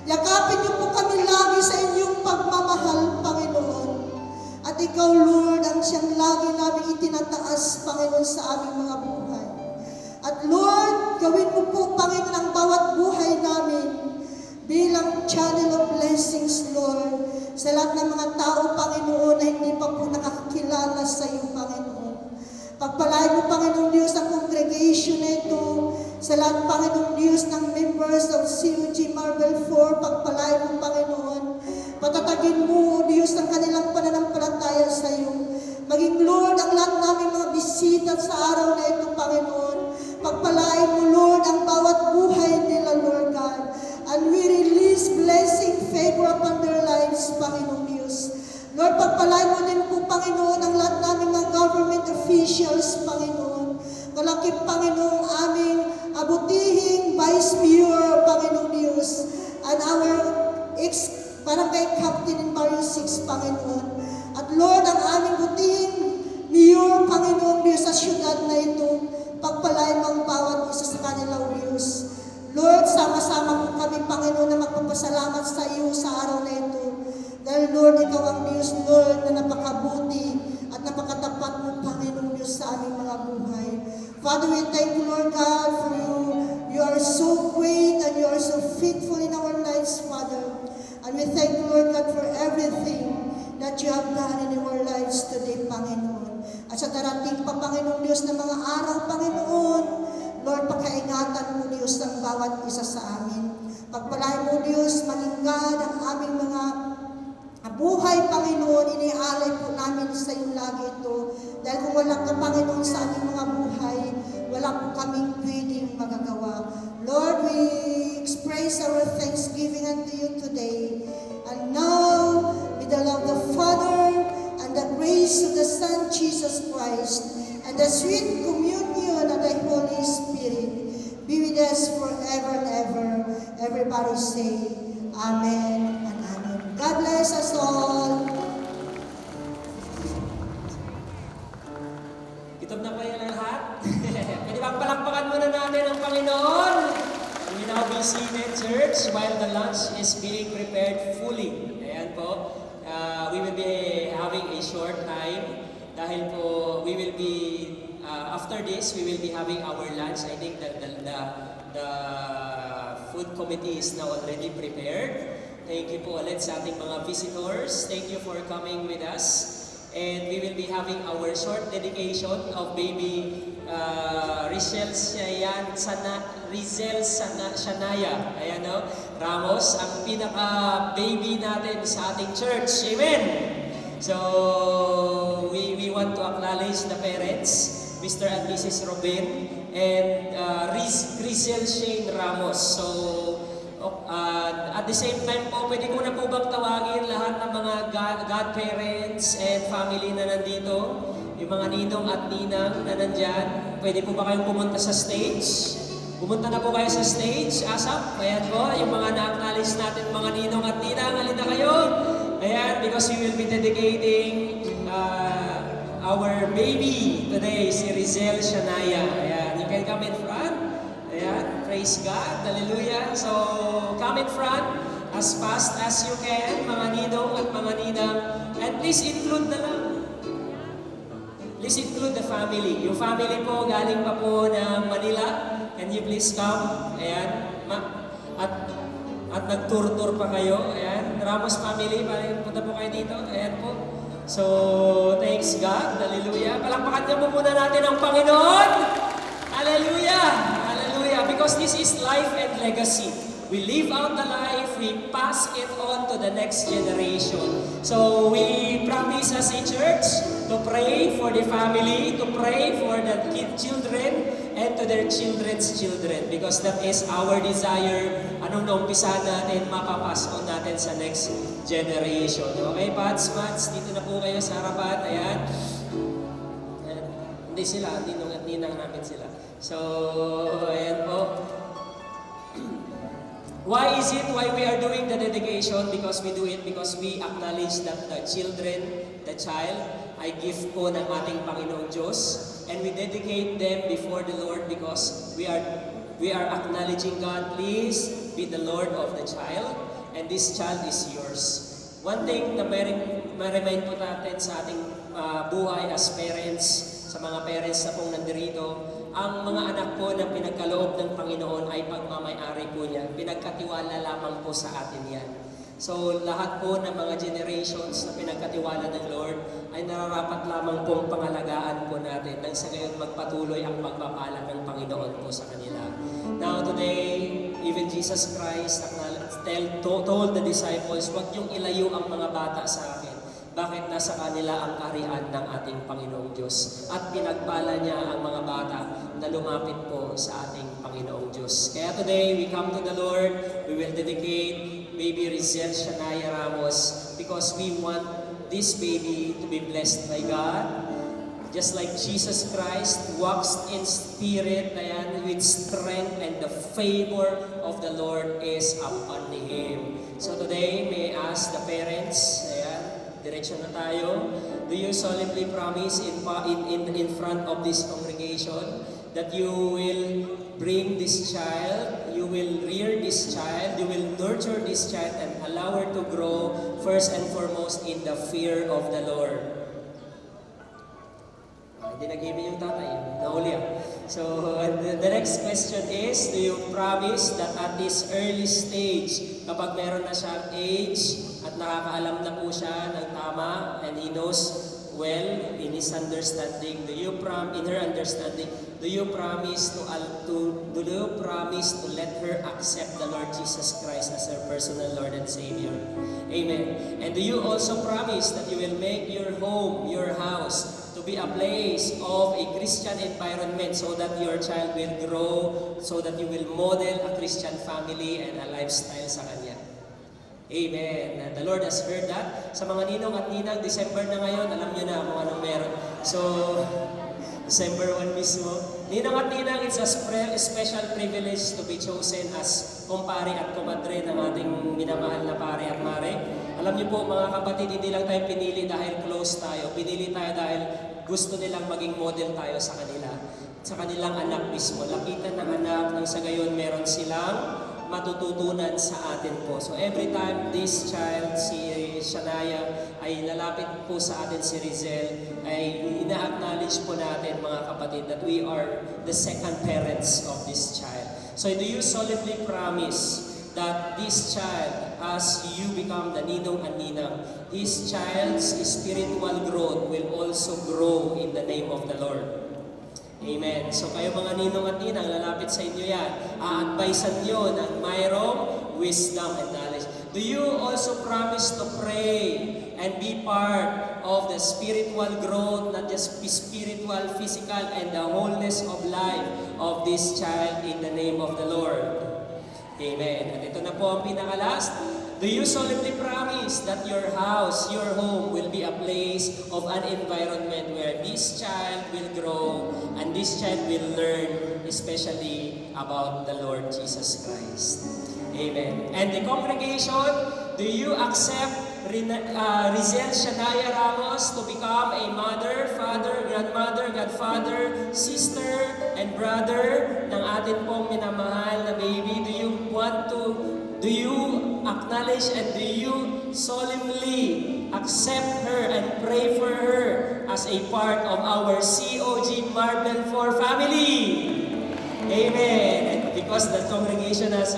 Yakapin niyo po kami lagi sa inyong pagmamahal, Panginoon. At ikaw, Lord, ang siyang lagi namin itinataas, Panginoon, sa aming mga buhay. At Lord, gawin mo po, Panginoon, ang bawat buhay namin bilang channel of blessings, Lord, sa lahat ng mga tao, Panginoon, na hindi pa po nakakilala sa iyo, Panginoon. Pagpalain mo, Panginoong Diyos, ang congregation na ito, sa lahat, Panginoong Diyos, ng members of COG Marble 4, pagpalain mo, Panginoon. Patatagin mo, O Diyos, ang kanilang pananampalataya sa iyo. Maging, Lord, ang lahat namin mga bisita sa araw na ito, Panginoon. Pagpalain mo, Lord, ang bawat buhay nila, Lord God. And we release blessing, favor upon their lives, Panginoong Diyos. Panginoon, ang lahat namin mga government officials, Panginoon. Kalakip, Panginoon, aming abutihing Vice Mayor, Panginoon Diyos, and our ex-barangay captain in Barrio 6, Panginoon. At Lord, ang aming butihing Mayor, Panginoon Diyos, sa syudad na ito, pagpalain ang bawat isa sa kanila, Diyos. Lord, sama-sama po kami, Panginoon, na magpapasalamat sa iyo sa araw na ito. Dahil, Lord, ikaw ang Diyos, Lord, na napakabuti at napakatapat mo, Panginoon Diyos, sa aming mga buhay. Father, we thank you, Lord God, for you. You are so great and you are so faithful in our lives, Father. And we thank you, Lord God, for everything that you have done in our lives today, Panginoon. At sa darating pa, Panginoon Diyos, na mga araw, Panginoon, Lord, pagkaingatan mo, Diyos, ng bawat isa sa amin. Pagpalain mo, Diyos, maninggan ang aming mga buhay, Panginoon, inialay po namin sa iyo lagi ito. Dahil kung wala ka, Panginoon, sa aming mga buhay, wala po kaming pwedeng magagawa. Lord, we express our thanksgiving unto you today. And now, with the love of the Father, and the grace of the Son, Jesus Christ, and the sweet communion of the Holy Spirit, be with us forever and ever. Everybody say, Amen and Amen. God bless us all. Kitob na kayo ng lahat? Pwede bang palakpakan muna natin ang Panginoon? We now be seated, church, while the lunch is being prepared fully. Ayan po. We will be having a short time dahil po we will be, after this, we will be having our lunch. I think that the food committee is now already prepared. Thank you po ulit sa ating mga visitors. Thank you for coming with us. And we will be having our short dedication of baby Rizel Shanaya. Ayan o, Ramos, ang pinaka-baby natin sa ating church. Amen! So, we want to acknowledge the parents, Mr. and Mrs. Robin, and Rizel Shane Ramos. So, at the same time po, pwede ko na po bang tawagin lahat ng mga godparents and family na nandito, yung mga ninong at ninang na nandyan. Pwede po ba kayong pumunta sa stage? Pumunta na po kayo sa stage, ASAP. Ayan po, yung mga na-acknowledge natin, mga ninong at ninang, halina kayo. Ayan, because we will be dedicating our baby today, si Rizel Shanaya. Ayan, you can come in front. Ayan, praise God, hallelujah. So, come in front as fast as you can, mga ninong at mga ninang. And please include na lang. Please include the family. Yung family po, galing pa po ng Manila. Can you please come? Ayan. At nag-tour-tour pa kayo. Ayan. Ramos family, punta po kayo dito. Ayan po. So, thanks God. Hallelujah. Palakpakan niyo po muna natin ang Panginoon. Hallelujah. Hallelujah. Because this is life and legacy. We live out the life, we pass it on to the next generation. So we practice as a church to pray for the family, to pray for the children, and to their children's children. Because that is our desire. Anong naumpisa natin, mapapass on natin sa next generation. Okay, Pats, dito na po kayo sa harapan. Ayan. Hindi sila, ninong at ninang namin sila. So, ayan po. Why is it? Why we are doing the dedication? Because we do it because we acknowledge that the children, the child, ay gift po ng ating Panginoong Diyos. And we dedicate them before the Lord because we are acknowledging God, please be the Lord of the child, and this child is yours. One thing na ma-remind po natin sa ating buhay as parents, sa mga parents na pong nandirito, ang mga anak po na pinagkaloob ng Panginoon ay pagmamayari po niya. Pinagkatiwala lamang po sa atin yan. So lahat po ng mga generations na pinagkatiwala ng Lord ay nararapat lamang pong pangalagaan po natin nang sa gayon magpatuloy ang pagpapala ng Panginoon po sa kanila. Now today, even Jesus Christ told the disciples, huwag niyong ilayo ang mga bata sa akin. Bakit nasa kanila ang kaharian ng ating Panginoong Diyos? At pinagpala niya ang mga bata na lumapit po sa ating Panginoong Diyos. Kaya today, we come to the Lord. We will dedicate baby Rizel Shanaya Ramos because we want this baby to be blessed by God. Just like Jesus Christ walks in spirit, ayan, with strength, and the favor of the Lord is upon him. So today, may I ask the parents, ayan, diretso na tayo. Do you solemnly promise in front of this congregation that you will bring this child, you will rear this child, you will nurture this child, and allow her to grow first and foremost in the fear of the Lord? Hindi nag-ibig yung tatay, nahuli ako. So, the next question is, do you promise that at this early stage, kapag meron na siyang age at nakakaalam na po siya ng tama and he knows well in his understanding, in her understanding, do you promise to let her accept the Lord Jesus Christ as her personal Lord and Savior? Amen. And do you also promise that you will make your home, your house, to be a place of a Christian environment so that your child will grow, so that you will model a Christian family and a lifestyle sa kanya? Amen. And the Lord has heard that. Sa mga ninong at ninang, December na ngayon, alam nyo na kung anong meron. So, December 1 mismo. Ninong at ninang, it's a special privilege to be chosen as kumpare at kumadre ng ating minamahal na pare at mare. Alam niyo po mga kapatid, hindi lang tayo pinili dahil close tayo. Pinili tayo dahil gusto nilang maging model tayo sa kanila. Sa kanilang anak mismo. Lapitan ng anak nang sa gayon meron silang matututunan sa atin po. So every time this child, si Shania, ay lalapit po sa atin si Rizel, ay ina-acknowledge po natin mga kapatid that we are the second parents of this child. So do you solemnly promise that this child, as you become the ninong and ninang, his child's spiritual growth will also grow in the name of the Lord? Amen. So kayo mga ninong at ninang, lalapit sa inyo yan. A-advisean nyo ng mayroong wisdom and knowledge. Do you also promise to pray and be part of the spiritual growth, not just spiritual, physical, and the wholeness of life of this child in the name of the Lord? Amen. At ito na po ang pinaka-last. Do you solemnly promise that your house, your home, will be a place of an environment where this child will grow and this child will learn especially about the Lord Jesus Christ? Amen. And the congregation, do you accept Rizel Shania Ramos to become a mother, father, grandmother, godfather, sister, and brother ng atin pong minamahal na baby? Do you acknowledge and do you solemnly accept her and pray for her as a part of our COG Marble 4 family? Amen. And because the congregation have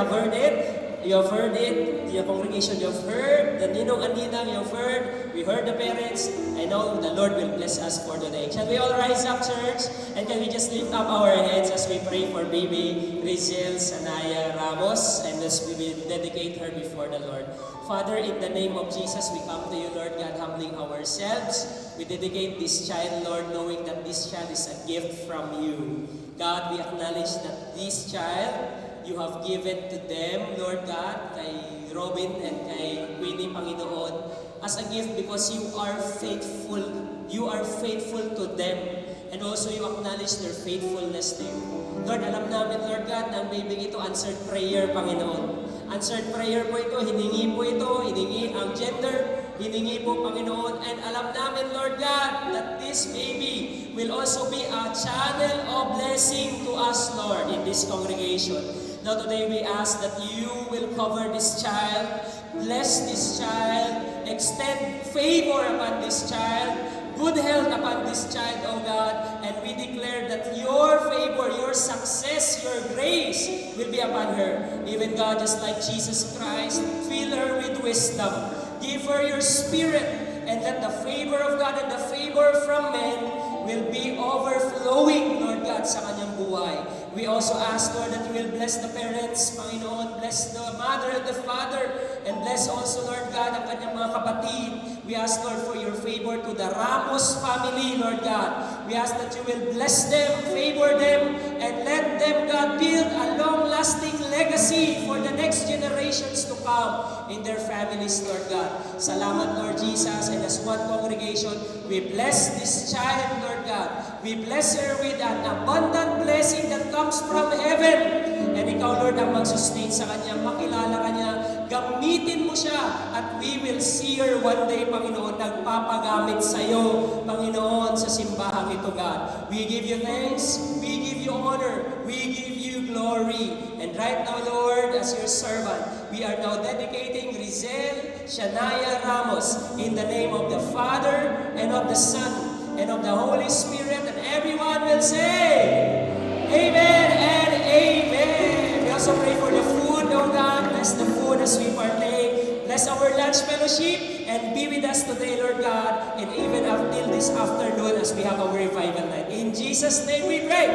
heard it, you have heard it, the congregation you have heard, the ninong and ninang you have heard, we heard the parents. I know the Lord will bless us for today. Shall we all rise up, church? And can we just lift up our heads as we pray for baby Rizel Shania Ramos, and as we will dedicate her before the Lord. Father, in the name of Jesus, we come to you, Lord God, humbling ourselves. We dedicate this child, Lord, knowing that this child is a gift from you. God, we acknowledge that this child, you have given to them, Lord God, kay Robin and kay Queenie, Panginoon, as a gift because you are faithful. You are faithful to them. And also you acknowledge their faithfulness to you. Lord, alam namin, Lord God, na ang baby ito answered prayer, Panginoon. Answered prayer po ito, hiningi ang gender, hiningi po, Panginoon. And alam namin, Lord God, that this baby will also be a channel of blessing to us, Lord, in this congregation. Now today we ask that you will cover this child, bless this child, extend favor upon this child, good health upon this child, O God, and we declare that your favor, your success, your grace will be upon her. Even God, just like Jesus Christ, fill her with wisdom. Give her your spirit, and let the favor of God and the favor from men will be overflowing, Lord God, sa kanyang buhay. We also ask, Lord, that you will bless the parents, Panginoon, bless the mother and the father, and bless also, Lord God, ang kanyang mga kapatid. We ask, Lord, for your favor to the Ramos family, Lord God. We ask that you will bless them, favor them, and let them, God, build a long-lasting legacy for the next generations to come in their families, Lord God. Salamat, Lord Jesus, and as one congregation, we bless this child, Lord God. We bless her with an abundant blessing that comes from heaven. And ikaw, Lord, ang mag-sustain sa kanya, makilala kanya, gamitin mo siya, at we will see her one day, Panginoon, nagpapagamit sa iyo, Panginoon, sa simbahang ito, God. We give you thanks, we give you honor, we give you glory. And right now, Lord, as your servant, we are now dedicating Rizel Shania Ramos in the name of the Father, and of the Son, and of the Holy Spirit, and everyone will say, Amen and Amen. We also pray for the food, oh God. Bless the food as we partake. Bless our lunch fellowship and be with us today, Lord God, and even until this afternoon as we have our revival night. In Jesus' name we pray.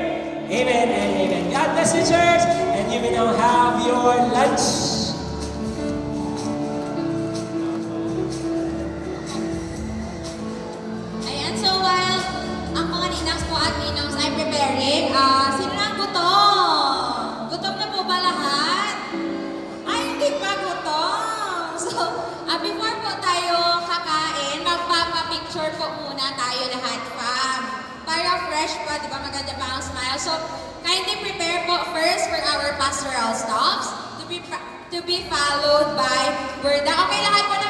Amen and Amen. God bless you, church, and you may now have your lunch. Ayan, so while ang mga ninangs po at ninangs ay preparing, sino na ang gutom? Gutom na po ba lahat? Ay, hindi pa gutom. So, before po tayo kakain, magpapapicture po muna tayo lahat, fam. Para fresh pa, di ba maganda pa ang smile. So, kindly prepare po first for our pastoral stops to be followed by Berda. Okay, lahat po na